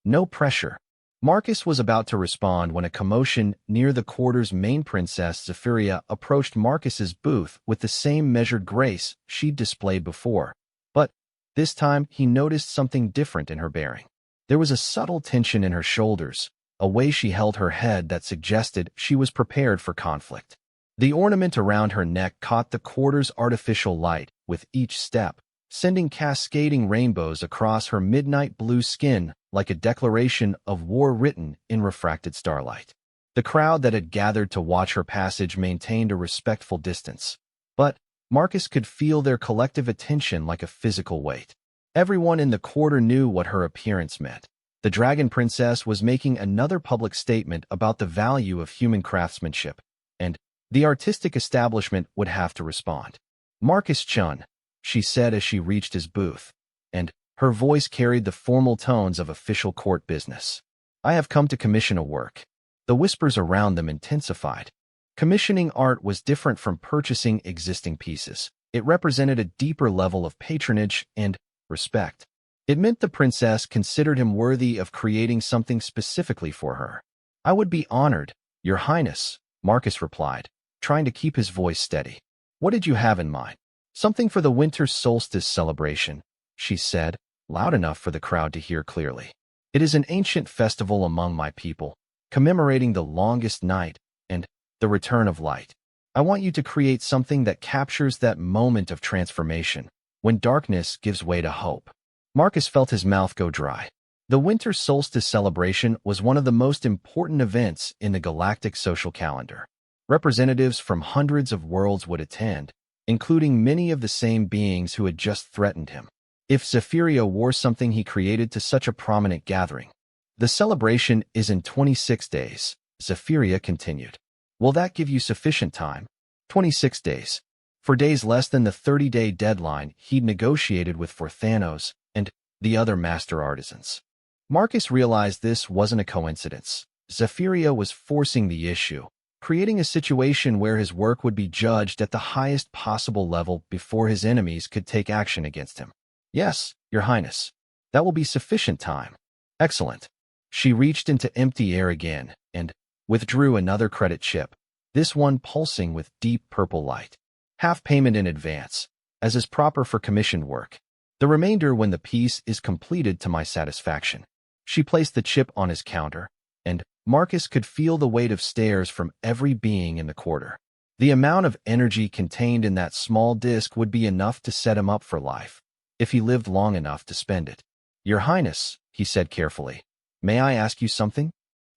No pressure. Marcus was about to respond when a commotion near the quarter's main princess, Zephyria, approached Marcus's booth with the same measured grace she'd displayed before. But this time, he noticed something different in her bearing. There was a subtle tension in her shoulders, a way she held her head that suggested she was prepared for conflict. The ornament around her neck caught the quarter's artificial light with each step, sending cascading rainbows across her midnight blue skin like a declaration of war written in refracted starlight. The crowd that had gathered to watch her passage maintained a respectful distance, but Marcus could feel their collective attention like a physical weight. Everyone in the quarter knew what her appearance meant. The Dragon Princess was making another public statement about the value of human craftsmanship, and the artistic establishment would have to respond. "Marcus Chun," she said as she reached his booth, and her voice carried the formal tones of official court business. "I have come to commission a work." The whispers around them intensified. Commissioning art was different from purchasing existing pieces. It represented a deeper level of patronage and respect. It meant the princess considered him worthy of creating something specifically for her. "I would be honored, Your Highness," Marcus replied, trying to keep his voice steady. "What did you have in mind?" "Something for the winter solstice celebration," she said, loud enough for the crowd to hear clearly. "It is an ancient festival among my people, commemorating the longest night and the return of light. I want you to create something that captures that moment of transformation, when darkness gives way to hope." Marcus felt his mouth go dry. The winter solstice celebration was one of the most important events in the galactic social calendar. Representatives from hundreds of worlds would attend, including many of the same beings who had just threatened him. If Zephyria wore something he created to such a prominent gathering. "The celebration is in 26 days, Zephyria continued. "Will that give you sufficient time?" 26 days. For days less than the 30-day deadline he'd negotiated with Forthanos and the other master artisans. Marcus realized this wasn't a coincidence. Zephyria was forcing the issue, creating a situation where his work would be judged at the highest possible level before his enemies could take action against him. "Yes, Your Highness. That will be sufficient time." "Excellent." She reached into empty air again and withdrew another credit chip, this one pulsing with deep purple light. "Half payment in advance, as is proper for commissioned work. The remainder when the piece is completed to my satisfaction." She placed the chip on his counter, and Marcus could feel the weight of stares from every being in the quarter. The amount of energy contained in that small disk would be enough to set him up for life, if he lived long enough to spend it. "Your Highness," he said carefully, "may I ask you something?"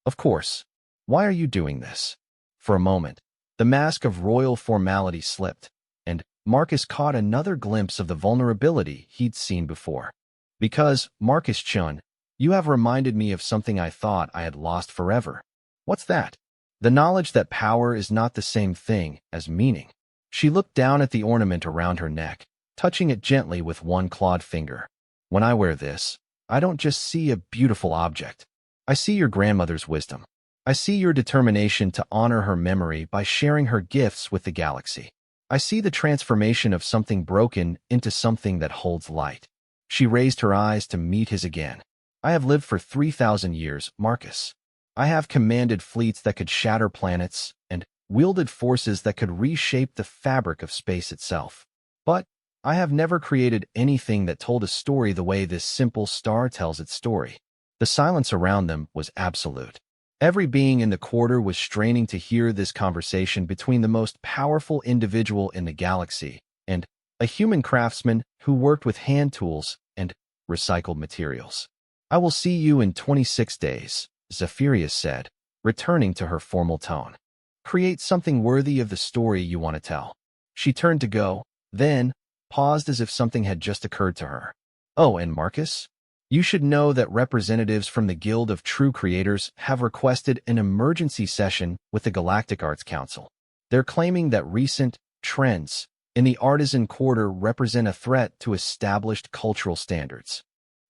"Of course. Why are you doing this?" For a moment, the mask of royal formality slipped, and Marcus caught another glimpse of the vulnerability he'd seen before. "Because, Marcus Chun, you have reminded me of something I thought I had lost forever." "What's that?" "The knowledge that power is not the same thing as meaning." She looked down at the ornament around her neck, touching it gently with one clawed finger. "When I wear this, I don't just see a beautiful object. I see your grandmother's wisdom. I see your determination to honor her memory by sharing her gifts with the galaxy. I see the transformation of something broken into something that holds light." She raised her eyes to meet his again. "I have lived for 3,000 years, Marcus. I have commanded fleets that could shatter planets and wielded forces that could reshape the fabric of space itself. But I have never created anything that told a story the way this simple star tells its story." The silence around them was absolute. Every being in the quarter was straining to hear this conversation between the most powerful individual in the galaxy and a human craftsman who worked with hand tools and recycled materials. "I will see you in 26 days, Zephyria said, returning to her formal tone. "Create something worthy of the story you want to tell." She turned to go, then paused as if something had just occurred to her. "Oh, and Marcus? You should know that representatives from the Guild of True Creators have requested an emergency session with the Galactic Arts Council. They're claiming that recent trends in the artisan quarter represent a threat to established cultural standards."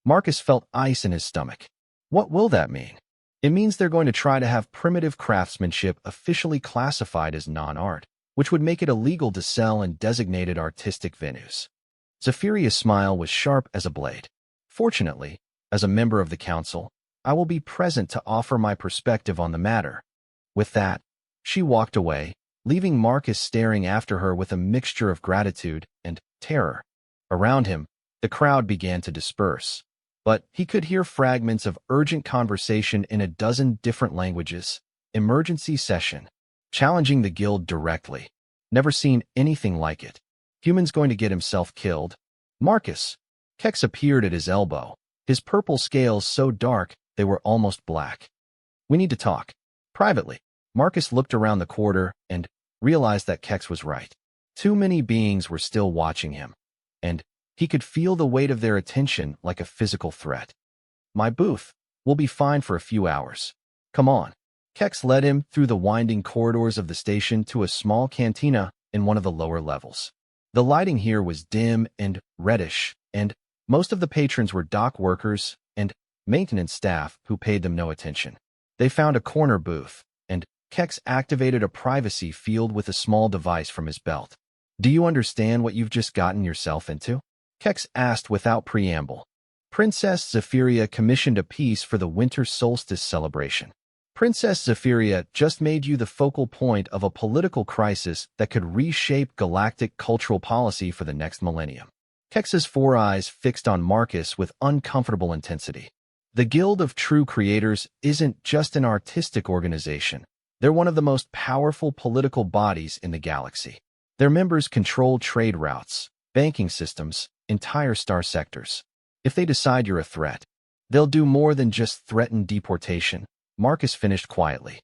Marcus felt ice in his stomach. What will that mean? It means they're going to try to have primitive craftsmanship officially classified as non-art, which would make it illegal to sell in designated artistic venues. Zephyria's smile was sharp as a blade. Fortunately, as a member of the council, I will be present to offer my perspective on the matter. With that, she walked away, leaving Marcus staring after her with a mixture of gratitude and terror. Around him, the crowd began to disperse, but he could hear fragments of urgent conversation in a dozen different languages. Emergency session. Challenging the guild directly. Never seen anything like it. Human's going to get himself killed. Marcus. Kex appeared at his elbow, his purple scales so dark they were almost black. We need to talk. Privately. Marcus looked around the corridor and realized that Kex was right. Too many beings were still watching him, and he could feel the weight of their attention like a physical threat. My booth will be fine for a few hours. Come on. Kex led him through the winding corridors of the station to a small cantina in one of the lower levels. The lighting here was dim and reddish, and most of the patrons were dock workers and maintenance staff who paid them no attention. They found a corner booth, and Kex activated a privacy field with a small device from his belt. Do you understand what you've just gotten yourself into? Kex asked without preamble. Princess Zephyria commissioned a piece for the winter solstice celebration. Princess Zephyria just made you the focal point of a political crisis that could reshape galactic cultural policy for the next millennium. Kex's four eyes fixed on Marcus with uncomfortable intensity. The Guild of True Creators isn't just an artistic organization. They're one of the most powerful political bodies in the galaxy. Their members control trade routes, banking systems, entire star sectors. If they decide you're a threat, they'll do more than just threaten deportation. Marcus finished quietly.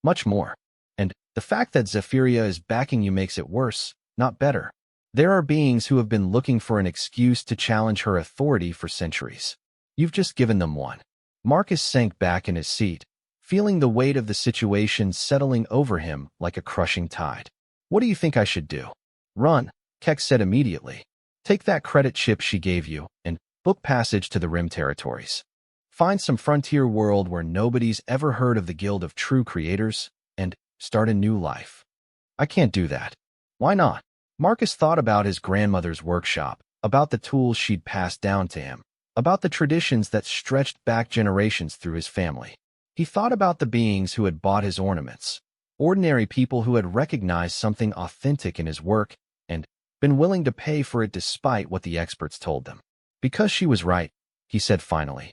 Much more. And the fact that Zephyria is backing you makes it worse, not better. There are beings who have been looking for an excuse to challenge her authority for centuries. You've just given them one. Marcus sank back in his seat, feeling the weight of the situation settling over him like a crushing tide. What do you think I should do? Run, Kex said immediately. Take that credit chip she gave you and book passage to the Rim territories. Find some frontier world where nobody's ever heard of the Guild of True Creators and start a new life. I can't do that. Why not? Marcus thought about his grandmother's workshop, about the tools she'd passed down to him, about the traditions that stretched back generations through his family. He thought about the beings who had bought his ornaments, ordinary people who had recognized something authentic in his work and been willing to pay for it despite what the experts told them. Because she was right, he said finally.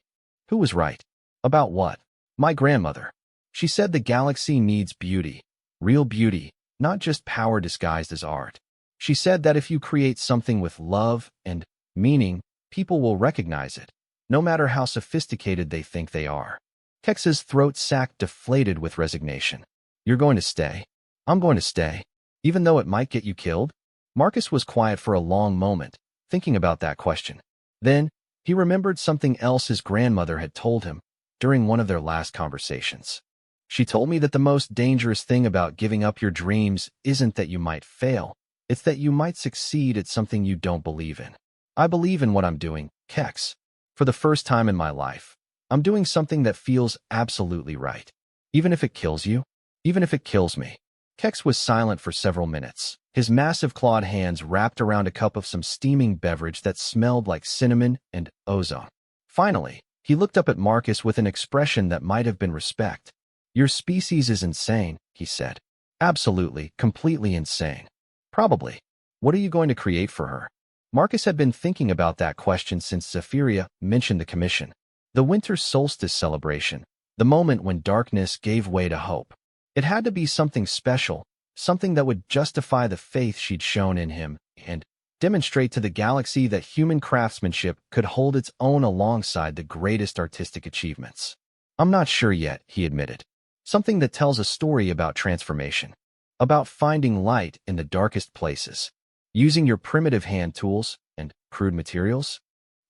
Who was right? About what? My grandmother. She said the galaxy needs beauty, real beauty, not just power disguised as art. She said that if you create something with love and meaning, people will recognize it, no matter how sophisticated they think they are. Kex's throat sac deflated with resignation. You're going to stay. I'm going to stay. Even though it might get you killed? Marcus was quiet for a long moment, thinking about that question. Then, he remembered something else his grandmother had told him during one of their last conversations. She told me that the most dangerous thing about giving up your dreams isn't that you might fail, it's that you might succeed at something you don't believe in. I believe in what I'm doing, Kex. For the first time in my life, I'm doing something that feels absolutely right. Even if it kills you, even if it kills me. Kex was silent for several minutes, his massive clawed hands wrapped around a cup of some steaming beverage that smelled like cinnamon and ozone. Finally, he looked up at Marcus with an expression that might have been respect. Your species is insane, he said. Absolutely, completely insane. Probably. What are you going to create for her? Marcus had been thinking about that question since Zephyria mentioned the commission. The winter solstice celebration, the moment when darkness gave way to hope. It had to be something special, something that would justify the faith she'd shown in him and demonstrate to the galaxy that human craftsmanship could hold its own alongside the greatest artistic achievements. I'm not sure yet, he admitted. Something that tells a story about transformation, about finding light in the darkest places, using your primitive hand tools and crude materials,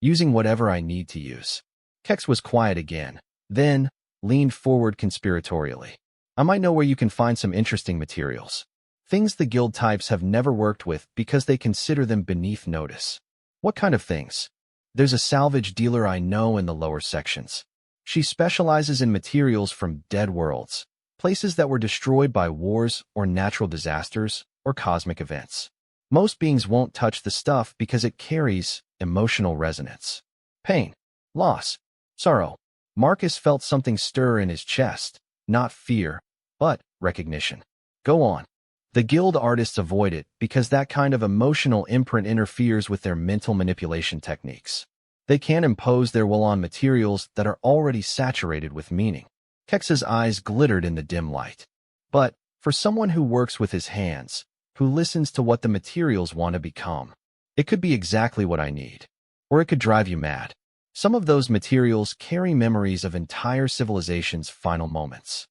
using whatever I need to use. Kex was quiet again, then leaned forward conspiratorially. I might know where you can find some interesting materials. Things the guild types have never worked with because they consider them beneath notice. What kind of things? There's a salvage dealer I know in the lower sections. She specializes in materials from dead worlds, places that were destroyed by wars or natural disasters or cosmic events. Most beings won't touch the stuff because it carries emotional resonance. Pain, loss, sorrow. Marcus felt something stir in his chest, not fear, but recognition. Go on. The guild artists avoid it because that kind of emotional imprint interferes with their mental manipulation techniques. They can't impose their will on materials that are already saturated with meaning. Kex's eyes glittered in the dim light. But for someone who works with his hands, who listens to what the materials want to become, it could be exactly what I need. Or it could drive you mad. Some of those materials carry memories of entire civilization's final moments.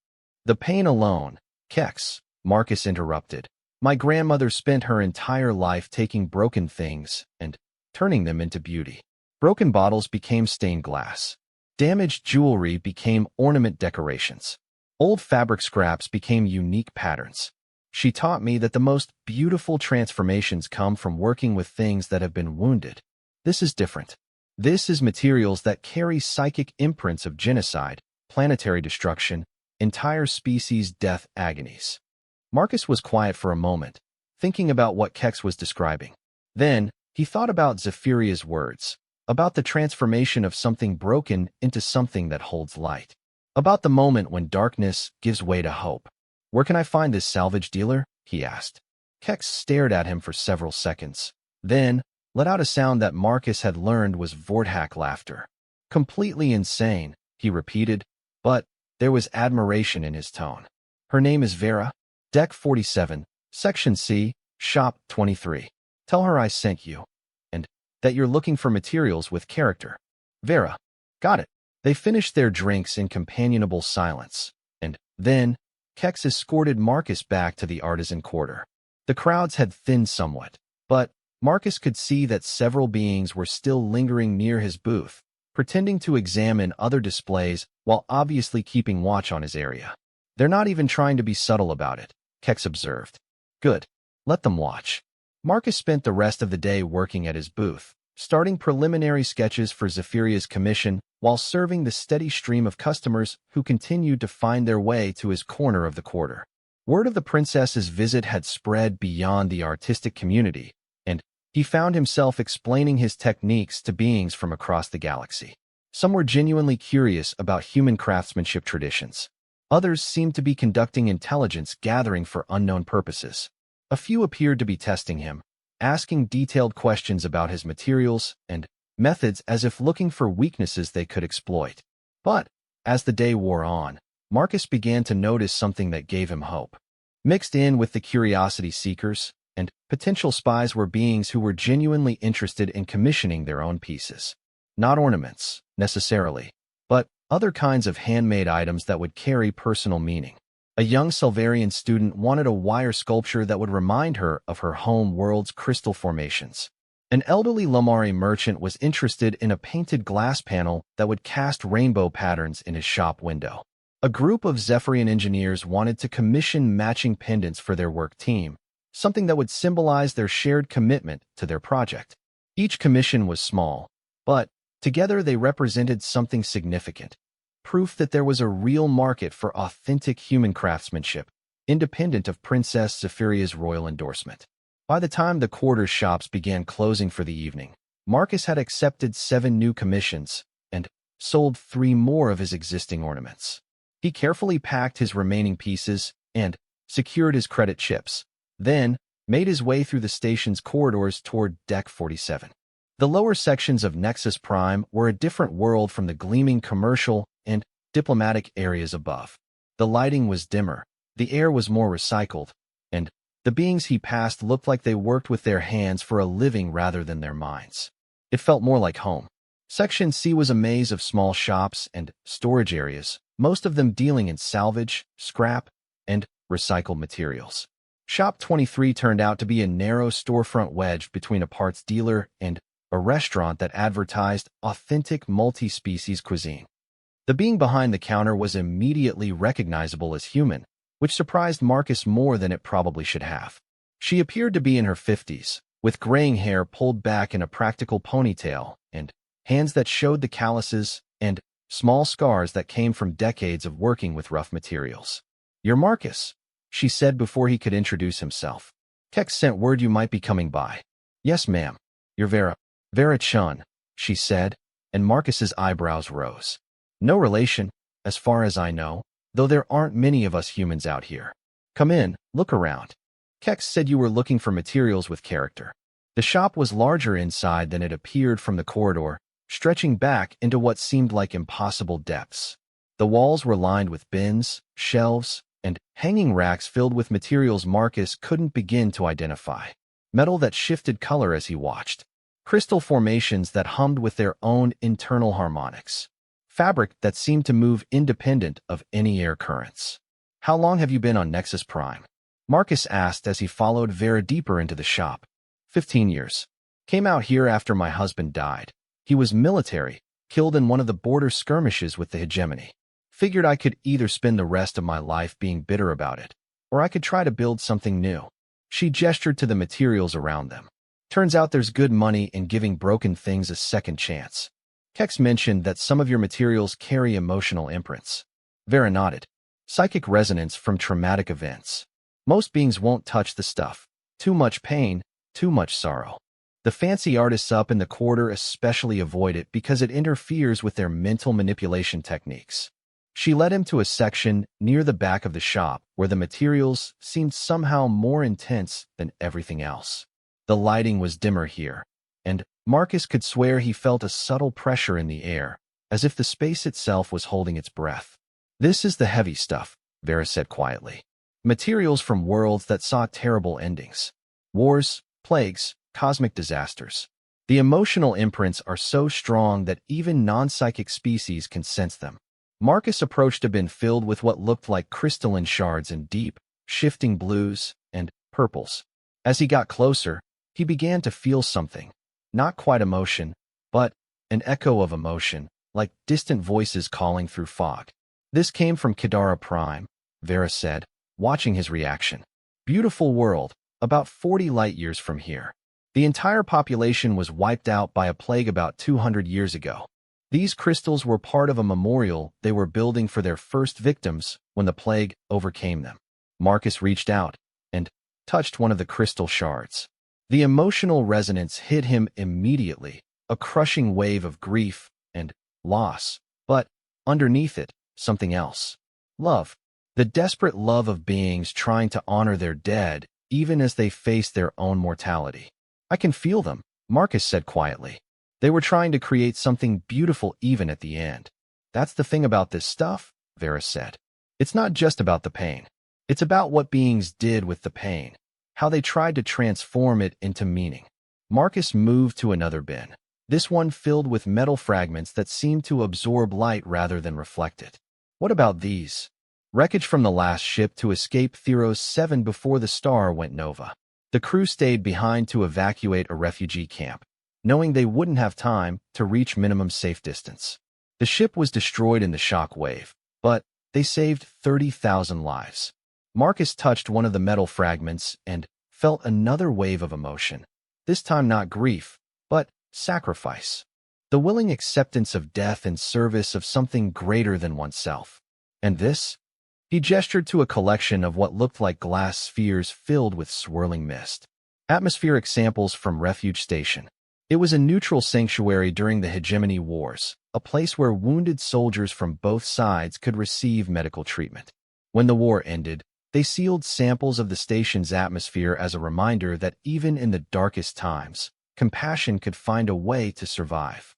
The pain alone, Kex, Marcus interrupted. My grandmother spent her entire life taking broken things and turning them into beauty. Broken bottles became stained glass. Damaged jewelry became ornament decorations. Old fabric scraps became unique patterns. She taught me that the most beautiful transformations come from working with things that have been wounded. This is different. This is materials that carry psychic imprints of genocide, planetary destruction, entire species death agonies. Marcus was quiet for a moment, thinking about what Kex was describing. Then, he thought about Zephyria's words, about the transformation of something broken into something that holds light, about the moment when darkness gives way to hope. Where can I find this salvage dealer? He asked. Kex stared at him for several seconds, then let out a sound that Marcus had learned was Vorthak laughter. Completely insane, he repeated, but there was admiration in his tone. Her name is Vera. Deck 47, Section C, Shop 23. Tell her I sent you. And that you're looking for materials with character. Vera. Got it. They finished their drinks in companionable silence. And then, Kex escorted Marcus back to the artisan quarter. The crowds had thinned somewhat, but Marcus could see that several beings were still lingering near his booth, pretending to examine other displays while obviously keeping watch on his area. They're not even trying to be subtle about it, Kex observed. Good. Let them watch. Marcus spent the rest of the day working at his booth, starting preliminary sketches for Zephyria's commission while serving the steady stream of customers who continued to find their way to his corner of the quarter. Word of the princess's visit had spread beyond the artistic community, and he found himself explaining his techniques to beings from across the galaxy. Some were genuinely curious about human craftsmanship traditions. Others seemed to be conducting intelligence gathering for unknown purposes. A few appeared to be testing him, asking detailed questions about his materials and methods as if looking for weaknesses they could exploit. But, as the day wore on, Marcus began to notice something that gave him hope. Mixed in with the curiosity seekers and potential spies were beings who were genuinely interested in commissioning their own pieces. Not ornaments, necessarily, but other kinds of handmade items that would carry personal meaning. A young Silverian student wanted a wire sculpture that would remind her of her home world's crystal formations. An elderly Lomari merchant was interested in a painted glass panel that would cast rainbow patterns in his shop window. A group of Zephyrian engineers wanted to commission matching pendants for their work team, something that would symbolize their shared commitment to their project. Each commission was small, but together they represented something significant. Proof that there was a real market for authentic human craftsmanship, independent of Princess Zephyria's royal endorsement. By the time the quarter shops began closing for the evening, Marcus had accepted 7 new commissions and sold 3 more of his existing ornaments. He carefully packed his remaining pieces and secured his credit chips, then made his way through the station's corridors toward Deck 47. The lower sections of Nexus Prime were a different world from the gleaming commercial and diplomatic areas above. The lighting was dimmer, the air was more recycled, and the beings he passed looked like they worked with their hands for a living rather than their minds. It felt more like home. Section C was a maze of small shops and storage areas, most of them dealing in salvage, scrap, and recycled materials. Shop 23 turned out to be a narrow storefront wedged between a parts dealer and a restaurant that advertised authentic multi-species cuisine. The being behind the counter was immediately recognizable as human, which surprised Marcus more than it probably should have. She appeared to be in her 50s, with graying hair pulled back in a practical ponytail and hands that showed the calluses, and small scars that came from decades of working with rough materials. "You're Marcus," she said before he could introduce himself. "Kex sent word you might be coming by." "Yes, ma'am." "You're Vera." "Vera Chun," she said, and Marcus's eyebrows rose. "No relation, as far as I know, though there aren't many of us humans out here. Come in, look around. Kex said you were looking for materials with character." The shop was larger inside than it appeared from the corridor, stretching back into what seemed like impossible depths. The walls were lined with bins, shelves, and hanging racks filled with materials Marcus couldn't begin to identify. Metal that shifted color as he watched. Crystal formations that hummed with their own internal harmonics. Fabric that seemed to move independent of any air currents. "How long have you been on Nexus Prime?" Marcus asked as he followed Vera deeper into the shop. 15 years. Came out here after my husband died. He was military, killed in one of the border skirmishes with the hegemony. Figured I could either spend the rest of my life being bitter about it, or I could try to build something new." She gestured to the materials around them. "Turns out there's good money in giving broken things a second chance. Kex mentioned that some of your materials carry emotional imprints." Vera nodded. "Psychic resonance from traumatic events. Most beings won't touch the stuff. Too much pain, too much sorrow. The fancy artists up in the quarter especially avoid it because it interferes with their mental manipulation techniques." She led him to a section near the back of the shop where the materials seemed somehow more intense than everything else. The lighting was dimmer here, and Marcus could swear he felt a subtle pressure in the air, as if the space itself was holding its breath. "This is the heavy stuff," Vera said quietly. "Materials from worlds that saw terrible endings. Wars, plagues, cosmic disasters. The emotional imprints are so strong that even non-psychic species can sense them." Marcus approached a bin filled with what looked like crystalline shards in deep, shifting blues and purples. As he got closer, he began to feel something. Not quite emotion, but an echo of emotion, like distant voices calling through fog. "This came from Kadara Prime," Vera said, watching his reaction. "Beautiful world, about 40 light-years from here. The entire population was wiped out by a plague about 200 years ago. These crystals were part of a memorial they were building for their first victims when the plague overcame them." Marcus reached out and touched one of the crystal shards. The emotional resonance hit him immediately, a crushing wave of grief and loss. But underneath it, something else. Love. The desperate love of beings trying to honor their dead even as they face their own mortality. "I can feel them," Marcus said quietly. "They were trying to create something beautiful even at the end." "That's the thing about this stuff," Vera said. "It's not just about the pain. It's about what beings did with the pain, how they tried to transform it into meaning." Marcus moved to another bin, this one filled with metal fragments that seemed to absorb light rather than reflect it. "What about these?" "Wreckage from the last ship to escape Theros 7 before the star went nova. The crew stayed behind to evacuate a refugee camp, knowing they wouldn't have time to reach minimum safe distance. The ship was destroyed in the shock wave, but they saved 30,000 lives." Marcus touched one of the metal fragments and felt another wave of emotion, this time not grief, but sacrifice. The willing acceptance of death in service of something greater than oneself. "And this?" He gestured to a collection of what looked like glass spheres filled with swirling mist. "Atmospheric samples from Refuge Station." It was a neutral sanctuary during the Hegemony Wars, a place where wounded soldiers from both sides could receive medical treatment. When the war ended, they sealed samples of the station's atmosphere as a reminder that even in the darkest times, compassion could find a way to survive.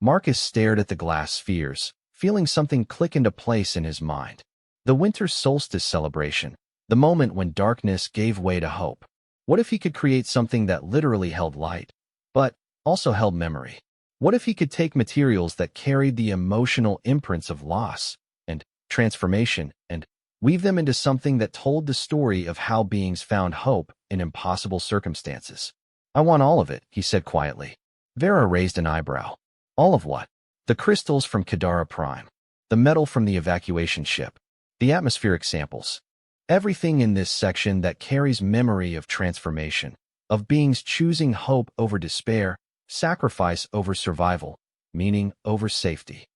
Marcus stared at the glass spheres, feeling something click into place in his mind. The winter solstice celebration, the moment when darkness gave way to hope. What if he could create something that literally held light, but also held memory? What if he could take materials that carried the emotional imprints of loss and transformation and weave them into something that told the story of how beings found hope in impossible circumstances? "I want all of it," he said quietly. Vera raised an eyebrow. "All of what?" "The crystals from Kadara Prime, the metal from the evacuation ship, the atmospheric samples. Everything in this section that carries memory of transformation, of beings choosing hope over despair, sacrifice over survival, meaning over safety.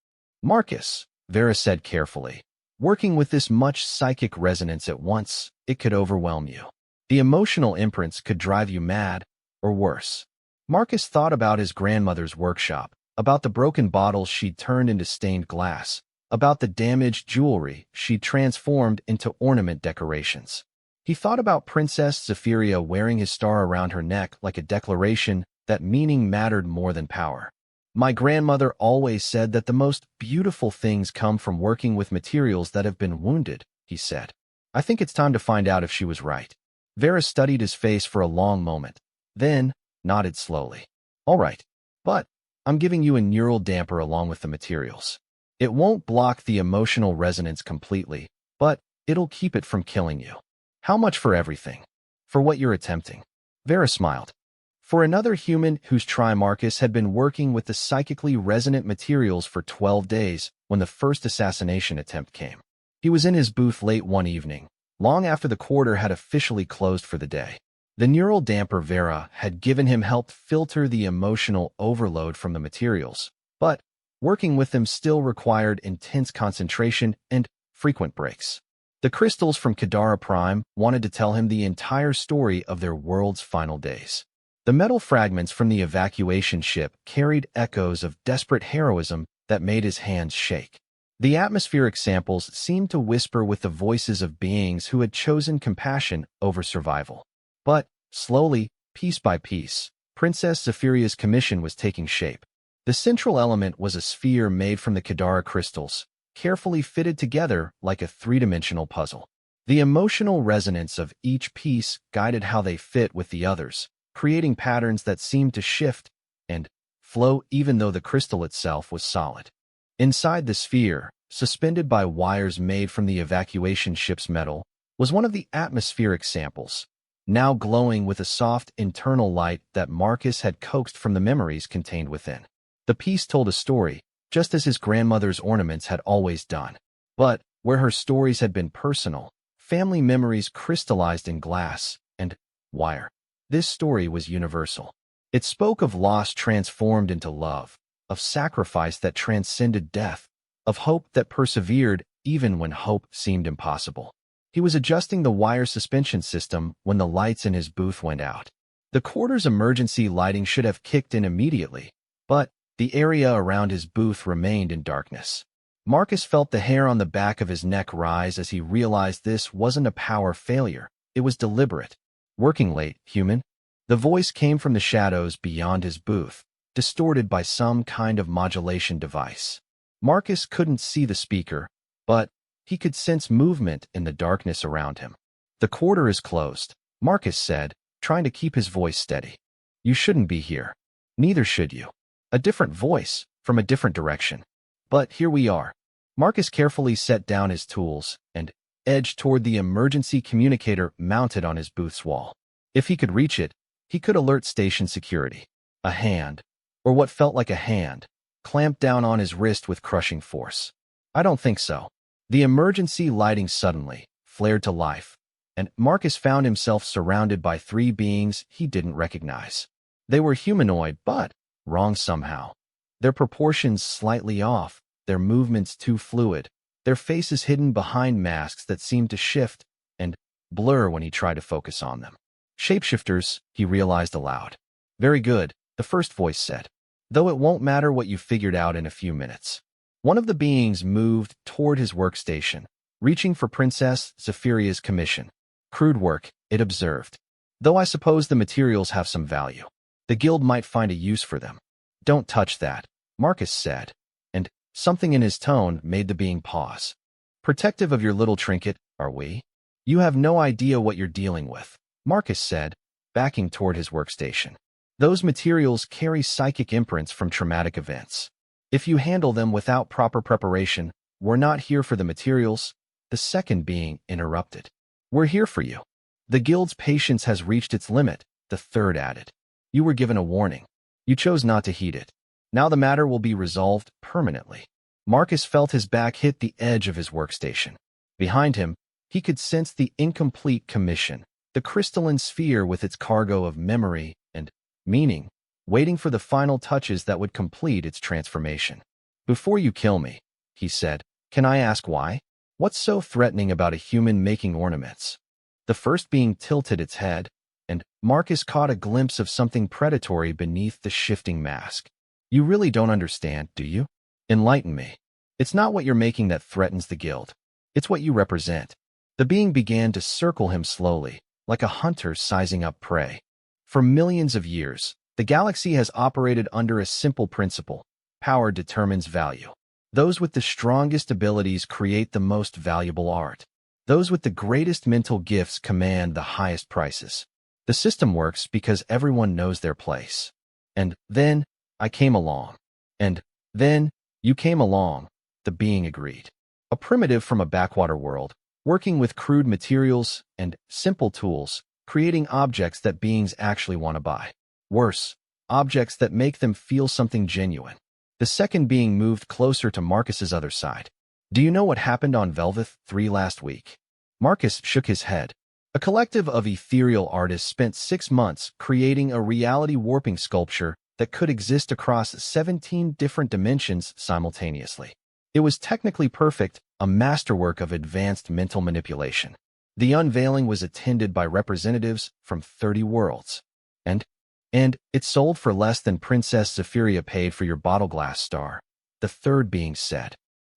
Marcus, Vera said carefully. Working with this much psychic resonance at once, it could overwhelm you. The emotional imprints could drive you mad, or worse. Marcus thought about his grandmother's workshop, about the broken bottles she'd turned into stained glass, about the damaged jewelry she'd transformed into ornament decorations. He thought about Princess Zephyria wearing his star around her neck like a declaration that meaning mattered more than power. My grandmother always said that the most beautiful things come from working with materials that have been wounded, he said. I think it's time to find out if she was right. Vera studied his face for a long moment, then nodded slowly. All right, but I'm giving you a neural damper along with the materials. It won't block the emotional resonance completely, but it'll keep it from killing you. How much for everything? For what you're attempting? Vera smiled. For another human whose Marcus had been working with the psychically resonant materials for 12 days when the first assassination attempt came. He was in his booth late one evening, long after the quarter had officially closed for the day. The neural damper Vera had given him helped filter the emotional overload from the materials, but working with them still required intense concentration and frequent breaks. The crystals from Kadara Prime wanted to tell him the entire story of their world's final days. The metal fragments from the evacuation ship carried echoes of desperate heroism that made his hands shake. The atmospheric samples seemed to whisper with the voices of beings who had chosen compassion over survival. But, slowly, piece by piece, Princess Zephyria's commission was taking shape. The central element was a sphere made from the Kadara crystals, carefully fitted together like a three-dimensional puzzle. The emotional resonance of each piece guided how they fit with the others, creating patterns that seemed to shift and flow even though the crystal itself was solid. Inside the sphere, suspended by wires made from the evacuation ship's metal, was one of the atmospheric samples, now glowing with a soft internal light that Marcus had coaxed from the memories contained within. The piece told a story, just as his grandmother's ornaments had always done. But where her stories had been personal, family memories crystallized in glass and wire. This story was universal. It spoke of loss transformed into love, of sacrifice that transcended death, of hope that persevered even when hope seemed impossible. He was adjusting the wire suspension system when the lights in his booth went out. The quarter's emergency lighting should have kicked in immediately, but the area around his booth remained in darkness. Marcus felt the hair on the back of his neck rise as he realized this wasn't a power failure. It was deliberate. Working late, human? The voice came from the shadows beyond his booth, distorted by some kind of modulation device. Marcus couldn't see the speaker, but he could sense movement in the darkness around him. The quarter is closed, Marcus said, trying to keep his voice steady. You shouldn't be here. Neither should you. A different voice, from a different direction. But here we are. Marcus carefully set down his tools and edged toward the emergency communicator mounted on his booth's wall. If he could reach it, he could alert station security. A hand, or what felt like a hand, clamped down on his wrist with crushing force. I don't think so. The emergency lighting suddenly flared to life, and Marcus found himself surrounded by three beings he didn't recognize. They were humanoid, but wrong somehow. Their proportions slightly off, their movements too fluid, their faces hidden behind masks that seemed to shift and blur when he tried to focus on them. Shapeshifters, he realized aloud. Very good, the first voice said. Though it won't matter what you figured out in a few minutes. One of the beings moved toward his workstation, reaching for Princess Zephyria's commission. Crude work, it observed. Though I suppose the materials have some value. The guild might find a use for them. Don't touch that, Marcus said, and something in his tone made the being pause. Protective of your little trinket, are we? You have no idea what you're dealing with, Marcus said, backing toward his workstation. Those materials carry psychic imprints from traumatic events. If you handle them without proper preparation, we're not here for the materials, the second being interrupted. We're here for you. The guild's patience has reached its limit, the third added. You were given a warning. You chose not to heed it. Now the matter will be resolved permanently. Marcus felt his back hit the edge of his workstation. Behind him, he could sense the incomplete commission, the crystalline sphere with its cargo of memory and meaning, waiting for the final touches that would complete its transformation. "Before you kill me," he said, "can I ask why? What's so threatening about a human making ornaments?" The first being tilted its head, and Marcus caught a glimpse of something predatory beneath the shifting mask. "You really don't understand, do you? Enlighten me. It's not what you're making that threatens the guild. It's what you represent." The being began to circle him slowly, like a hunter sizing up prey. For millions of years, the galaxy has operated under a simple principle: power determines value. Those with the strongest abilities create the most valuable art. Those with the greatest mental gifts command the highest prices. The system works because everyone knows their place. And then I came along. And then you came along, the being agreed. A primitive from a backwater world, working with crude materials and simple tools, creating objects that beings actually want to buy. Worse, objects that make them feel something genuine. The second being moved closer to Marcus's other side. "Do you know what happened on Velvet 3 last week?" Marcus shook his head. A collective of ethereal artists spent 6 months creating a reality warping sculpture that could exist across 17 different dimensions simultaneously. It was technically perfect, a masterwork of advanced mental manipulation. The unveiling was attended by representatives from 30 worlds. And it sold for less than Princess Zephyria paid for your bottle glass star," the third being said.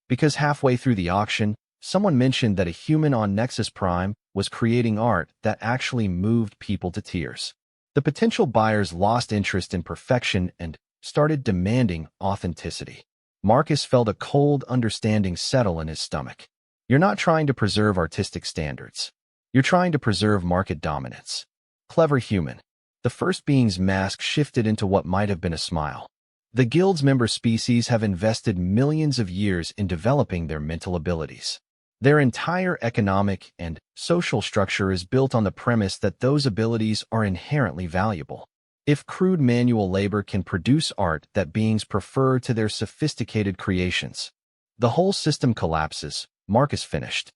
Because halfway through the auction, someone mentioned that a human on Nexus Prime was creating art that actually moved people to tears. The potential buyers lost interest in perfection and started demanding authenticity. Marcus felt a cold understanding settle in his stomach. "You're not trying to preserve artistic standards. You're trying to preserve market dominance. Clever human." The first being's mask shifted into what might have been a smile. "The guild's member species have invested millions of years in developing their mental abilities. Their entire economic and social structure is built on the premise that those abilities are inherently valuable. If crude manual labor can produce art that beings prefer to their sophisticated creations, the whole system collapses," Marcus finished.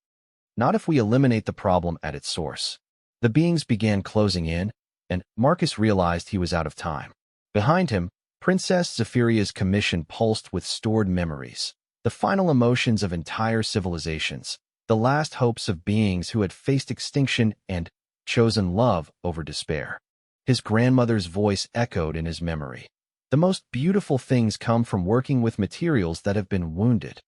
"Not if we eliminate the problem at its source." The beings began closing in, and Marcus realized he was out of time. Behind him, Princess Zephyria's commission pulsed with stored memories, the final emotions of entire civilizations, the last hopes of beings who had faced extinction and chosen love over despair. His grandmother's voice echoed in his memory. "The most beautiful things come from working with materials that have been wounded."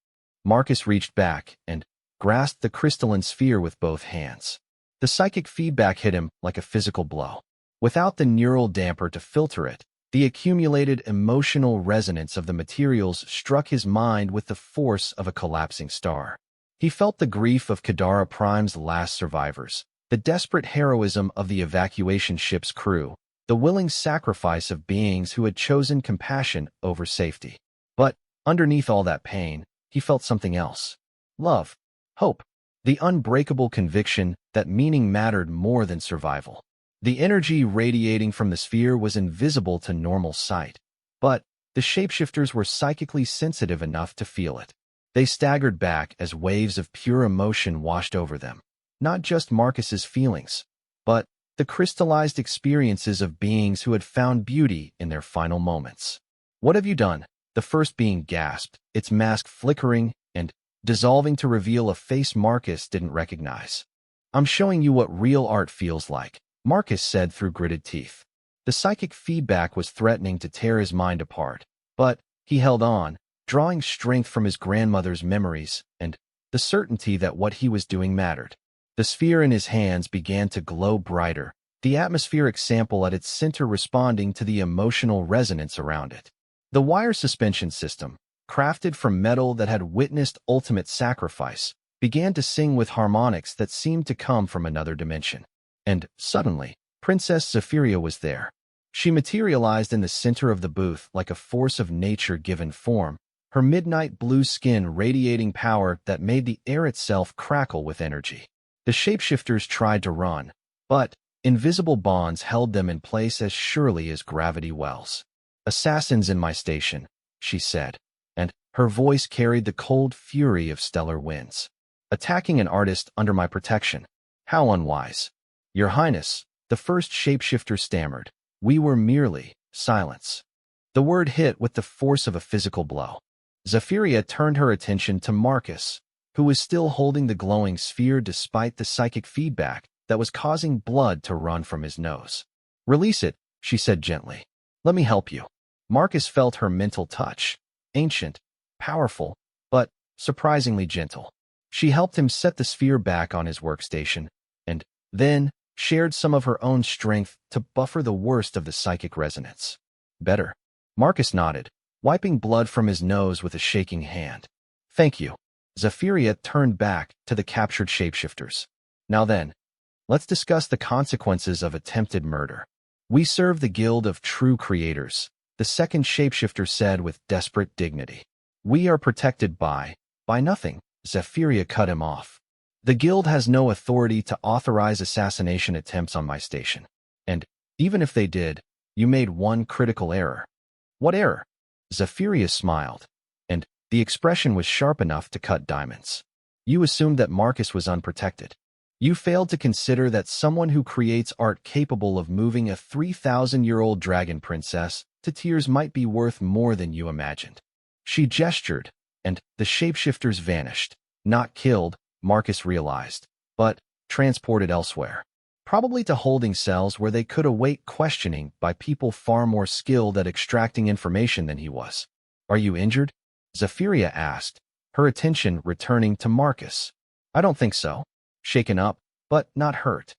Marcus reached back and grasped the crystalline sphere with both hands. The psychic feedback hit him like a physical blow. Without the neural damper to filter it, the accumulated emotional resonance of the materials struck his mind with the force of a collapsing star. He felt the grief of Kadara Prime's last survivors, the desperate heroism of the evacuation ship's crew, the willing sacrifice of beings who had chosen compassion over safety. But underneath all that pain, he felt something else. Love, hope, the unbreakable conviction that meaning mattered more than survival. The energy radiating from the sphere was invisible to normal sight, but the shapeshifters were psychically sensitive enough to feel it. They staggered back as waves of pure emotion washed over them. Not just Marcus's feelings, but the crystallized experiences of beings who had found beauty in their final moments. "What have you done?" the first being gasped, its mask flickering and dissolving to reveal a face Marcus didn't recognize. "I'm showing you what real art feels like," Marcus said through gritted teeth. The psychic feedback was threatening to tear his mind apart, but he held on, drawing strength from his grandmother's memories and the certainty that what he was doing mattered. The sphere in his hands began to glow brighter, the atmospheric sample at its center responding to the emotional resonance around it. The wire suspension system, crafted from metal that had witnessed ultimate sacrifice, began to sing with harmonics that seemed to come from another dimension. And suddenly, Princess Zephyria was there. She materialized in the center of the booth like a force of nature given form, her midnight blue skin radiating power that made the air itself crackle with energy. The shapeshifters tried to run, but invisible bonds held them in place as surely as gravity wells. "Assassins in my station," she said, and her voice carried the cold fury of stellar winds. "Attacking an artist under my protection. How unwise." "Your Highness," the first shapeshifter stammered, "we were merely..." silence. The word hit with the force of a physical blow. Zephyria turned her attention to Marcus, who was still holding the glowing sphere despite the psychic feedback that was causing blood to run from his nose. "Release it," she said gently. "Let me help you." Marcus felt her mental touch, ancient, powerful, but surprisingly gentle. She helped him set the sphere back on his workstation, and then shared some of her own strength to buffer the worst of the psychic resonance. "Better." Marcus nodded, wiping blood from his nose with a shaking hand. "Thank you." Zephyria turned back to the captured shapeshifters. "Now then, let's discuss the consequences of attempted murder." "We serve the Guild of True Creators," the second shapeshifter said with desperate dignity. "We are protected by nothing," Zephyria cut him off. "The Guild has no authority to authorize assassination attempts on my station. And even if they did, you made one critical error." "What error?" Zephyria smiled, and the expression was sharp enough to cut diamonds. "You assumed that Marcus was unprotected. You failed to consider that someone who creates art capable of moving a 3,000-year-old dragon princess to tears might be worth more than you imagined." She gestured, and the shapeshifters vanished. Not killed, Marcus realized, but transported elsewhere. Probably to holding cells where they could await questioning by people far more skilled at extracting information than he was. "Are you injured?" Zephyria asked, her attention returning to Marcus. "I don't think so. Shaken up, but not hurt."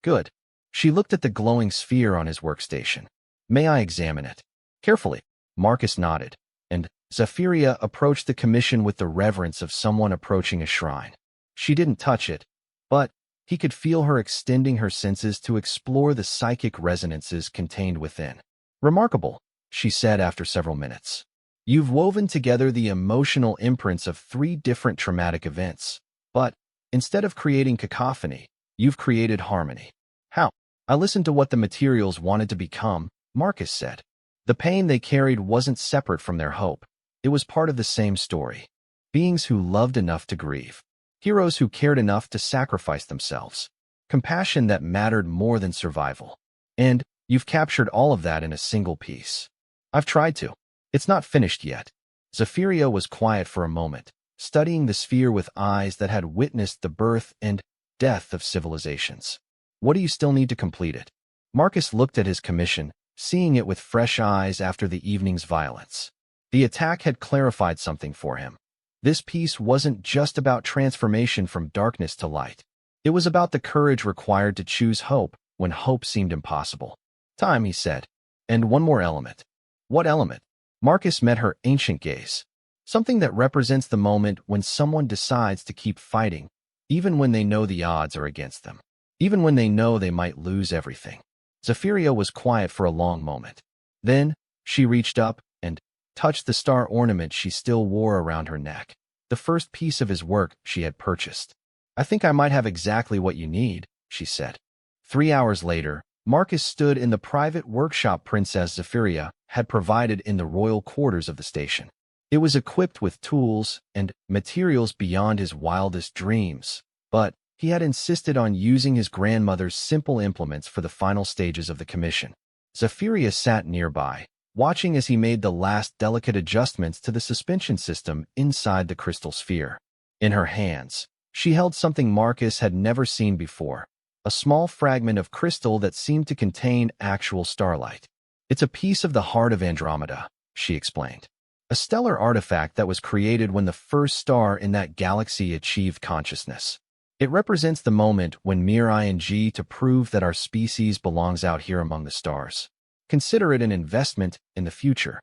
"Good." She looked at the glowing sphere on his workstation. "May I examine it?" "Carefully." Marcus nodded, and Zephyria approached the commission with the reverence of someone approaching a shrine. She didn't touch it, but he could feel her extending her senses to explore the psychic resonances contained within. "Remarkable," she said after several minutes. "You've woven together the emotional imprints of 3 different traumatic events, but instead of creating cacophony, you've created harmony." "How?" "I listened to what the materials wanted to become," Marcus said. "The pain they carried wasn't separate from their hope. It was part of the same story. Beings who loved enough to grieve. Heroes who cared enough to sacrifice themselves. Compassion that mattered more than survival. And you've captured all of that in a single piece." "I've tried to. It's not finished yet." Zephyria was quiet for a moment, studying the sphere with eyes that had witnessed the birth and death of civilizations. "What do you still need to complete it?" Marcus looked at his commission, seeing it with fresh eyes after the evening's violence. The attack had clarified something for him. This piece wasn't just about transformation from darkness to light. It was about the courage required to choose hope when hope seemed impossible. "Time," he said. "And one more element." "What element?" Marcus met her ancient gaze. "Something that represents the moment when someone decides to keep fighting, even when they know the odds are against them. Even when they know they might lose everything." Zephyria was quiet for a long moment. Then she reached up and touched the star ornament she still wore around her neck, the first piece of his work she had purchased. "I think I might have exactly what you need," she said. 3 hours later, Marcus stood in the private workshop Princess Zephyria had provided in the royal quarters of the station. It was equipped with tools and materials beyond his wildest dreams, but he had insisted on using his grandmother's simple implements for the final stages of the commission. Zephyria sat nearby, watching as he made the last delicate adjustments to the suspension system inside the crystal sphere. In her hands, she held something Marcus had never seen before, a small fragment of crystal that seemed to contain actual starlight. "It's a piece of the heart of Andromeda," she explained. "A stellar artifact that was created when the first star in that galaxy achieved consciousness. It represents the moment when mere ing to prove that our species belongs out here among the stars. Consider it an investment in the future."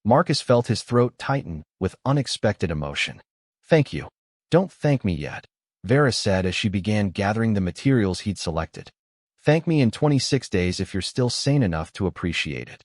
Marcus felt his throat tighten with unexpected emotion. "Thank you." "Don't thank me yet," Vera said as she began gathering the materials he'd selected. "Thank me in 26 days if you're still sane enough to appreciate it."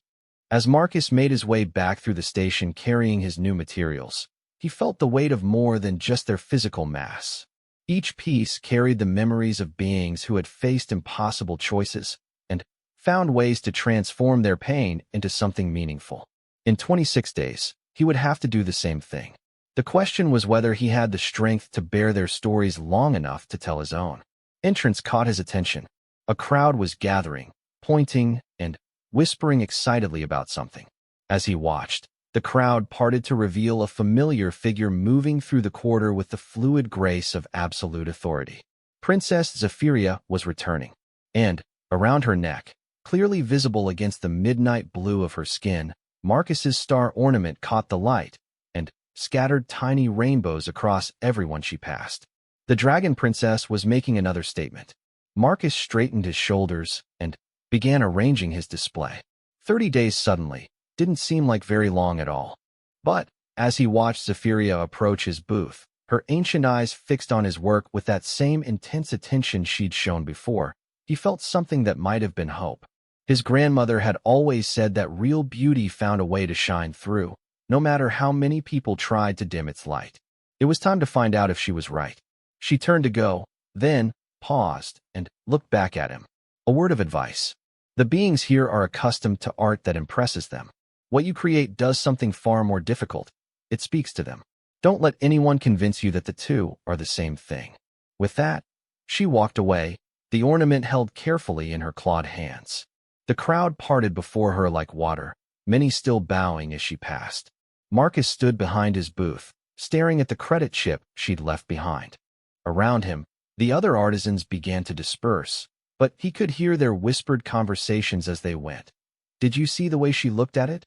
As Marcus made his way back through the station carrying his new materials, he felt the weight of more than just their physical mass. Each piece carried the memories of beings who had faced impossible choices and found ways to transform their pain into something meaningful. In 26 days, he would have to do the same thing. The question was whether he had the strength to bear their stories long enough to tell his own. Entrance caught his attention. A crowd was gathering, pointing and whispering excitedly about something. As he watched, the crowd parted to reveal a familiar figure moving through the corridor with the fluid grace of absolute authority. Princess Zephyria was returning, and, around her neck, clearly visible against the midnight blue of her skin, Marcus's star ornament caught the light and scattered tiny rainbows across everyone she passed. The Dragon Princess was making another statement. Marcus straightened his shoulders and began arranging his display. 30 days suddenly didn't seem like very long at all. But, as he watched Zephyria approach his booth, her ancient eyes fixed on his work with that same intense attention she'd shown before, he felt something that might have been hope. His grandmother had always said that real beauty found a way to shine through, no matter how many people tried to dim its light. It was time to find out if she was right. She turned to go, then paused and looked back at him. A word of advice. The beings here are accustomed to art that impresses them. What you create does something far more difficult. It speaks to them. Don't let anyone convince you that the two are the same thing. With that, she walked away, the ornament held carefully in her clawed hands. The crowd parted before her like water, many still bowing as she passed. Marcus stood behind his booth, staring at the credit chip she'd left behind. Around him, the other artisans began to disperse, but he could hear their whispered conversations as they went. Did you see the way she looked at it?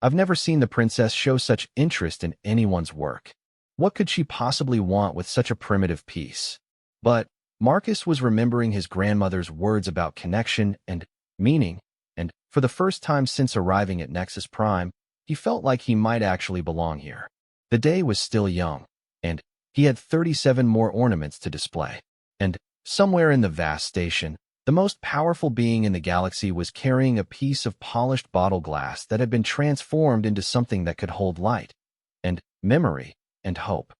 I've never seen the princess show such interest in anyone's work. What could she possibly want with such a primitive piece? But Marcus was remembering his grandmother's words about connection and meaning, and for the first time since arriving at Nexus Prime, he felt like he might actually belong here. The day was still young, and he had 37 more ornaments to display. And somewhere in the vast station, the most powerful being in the galaxy was carrying a piece of polished bottle glass that had been transformed into something that could hold light, and memory, and hope.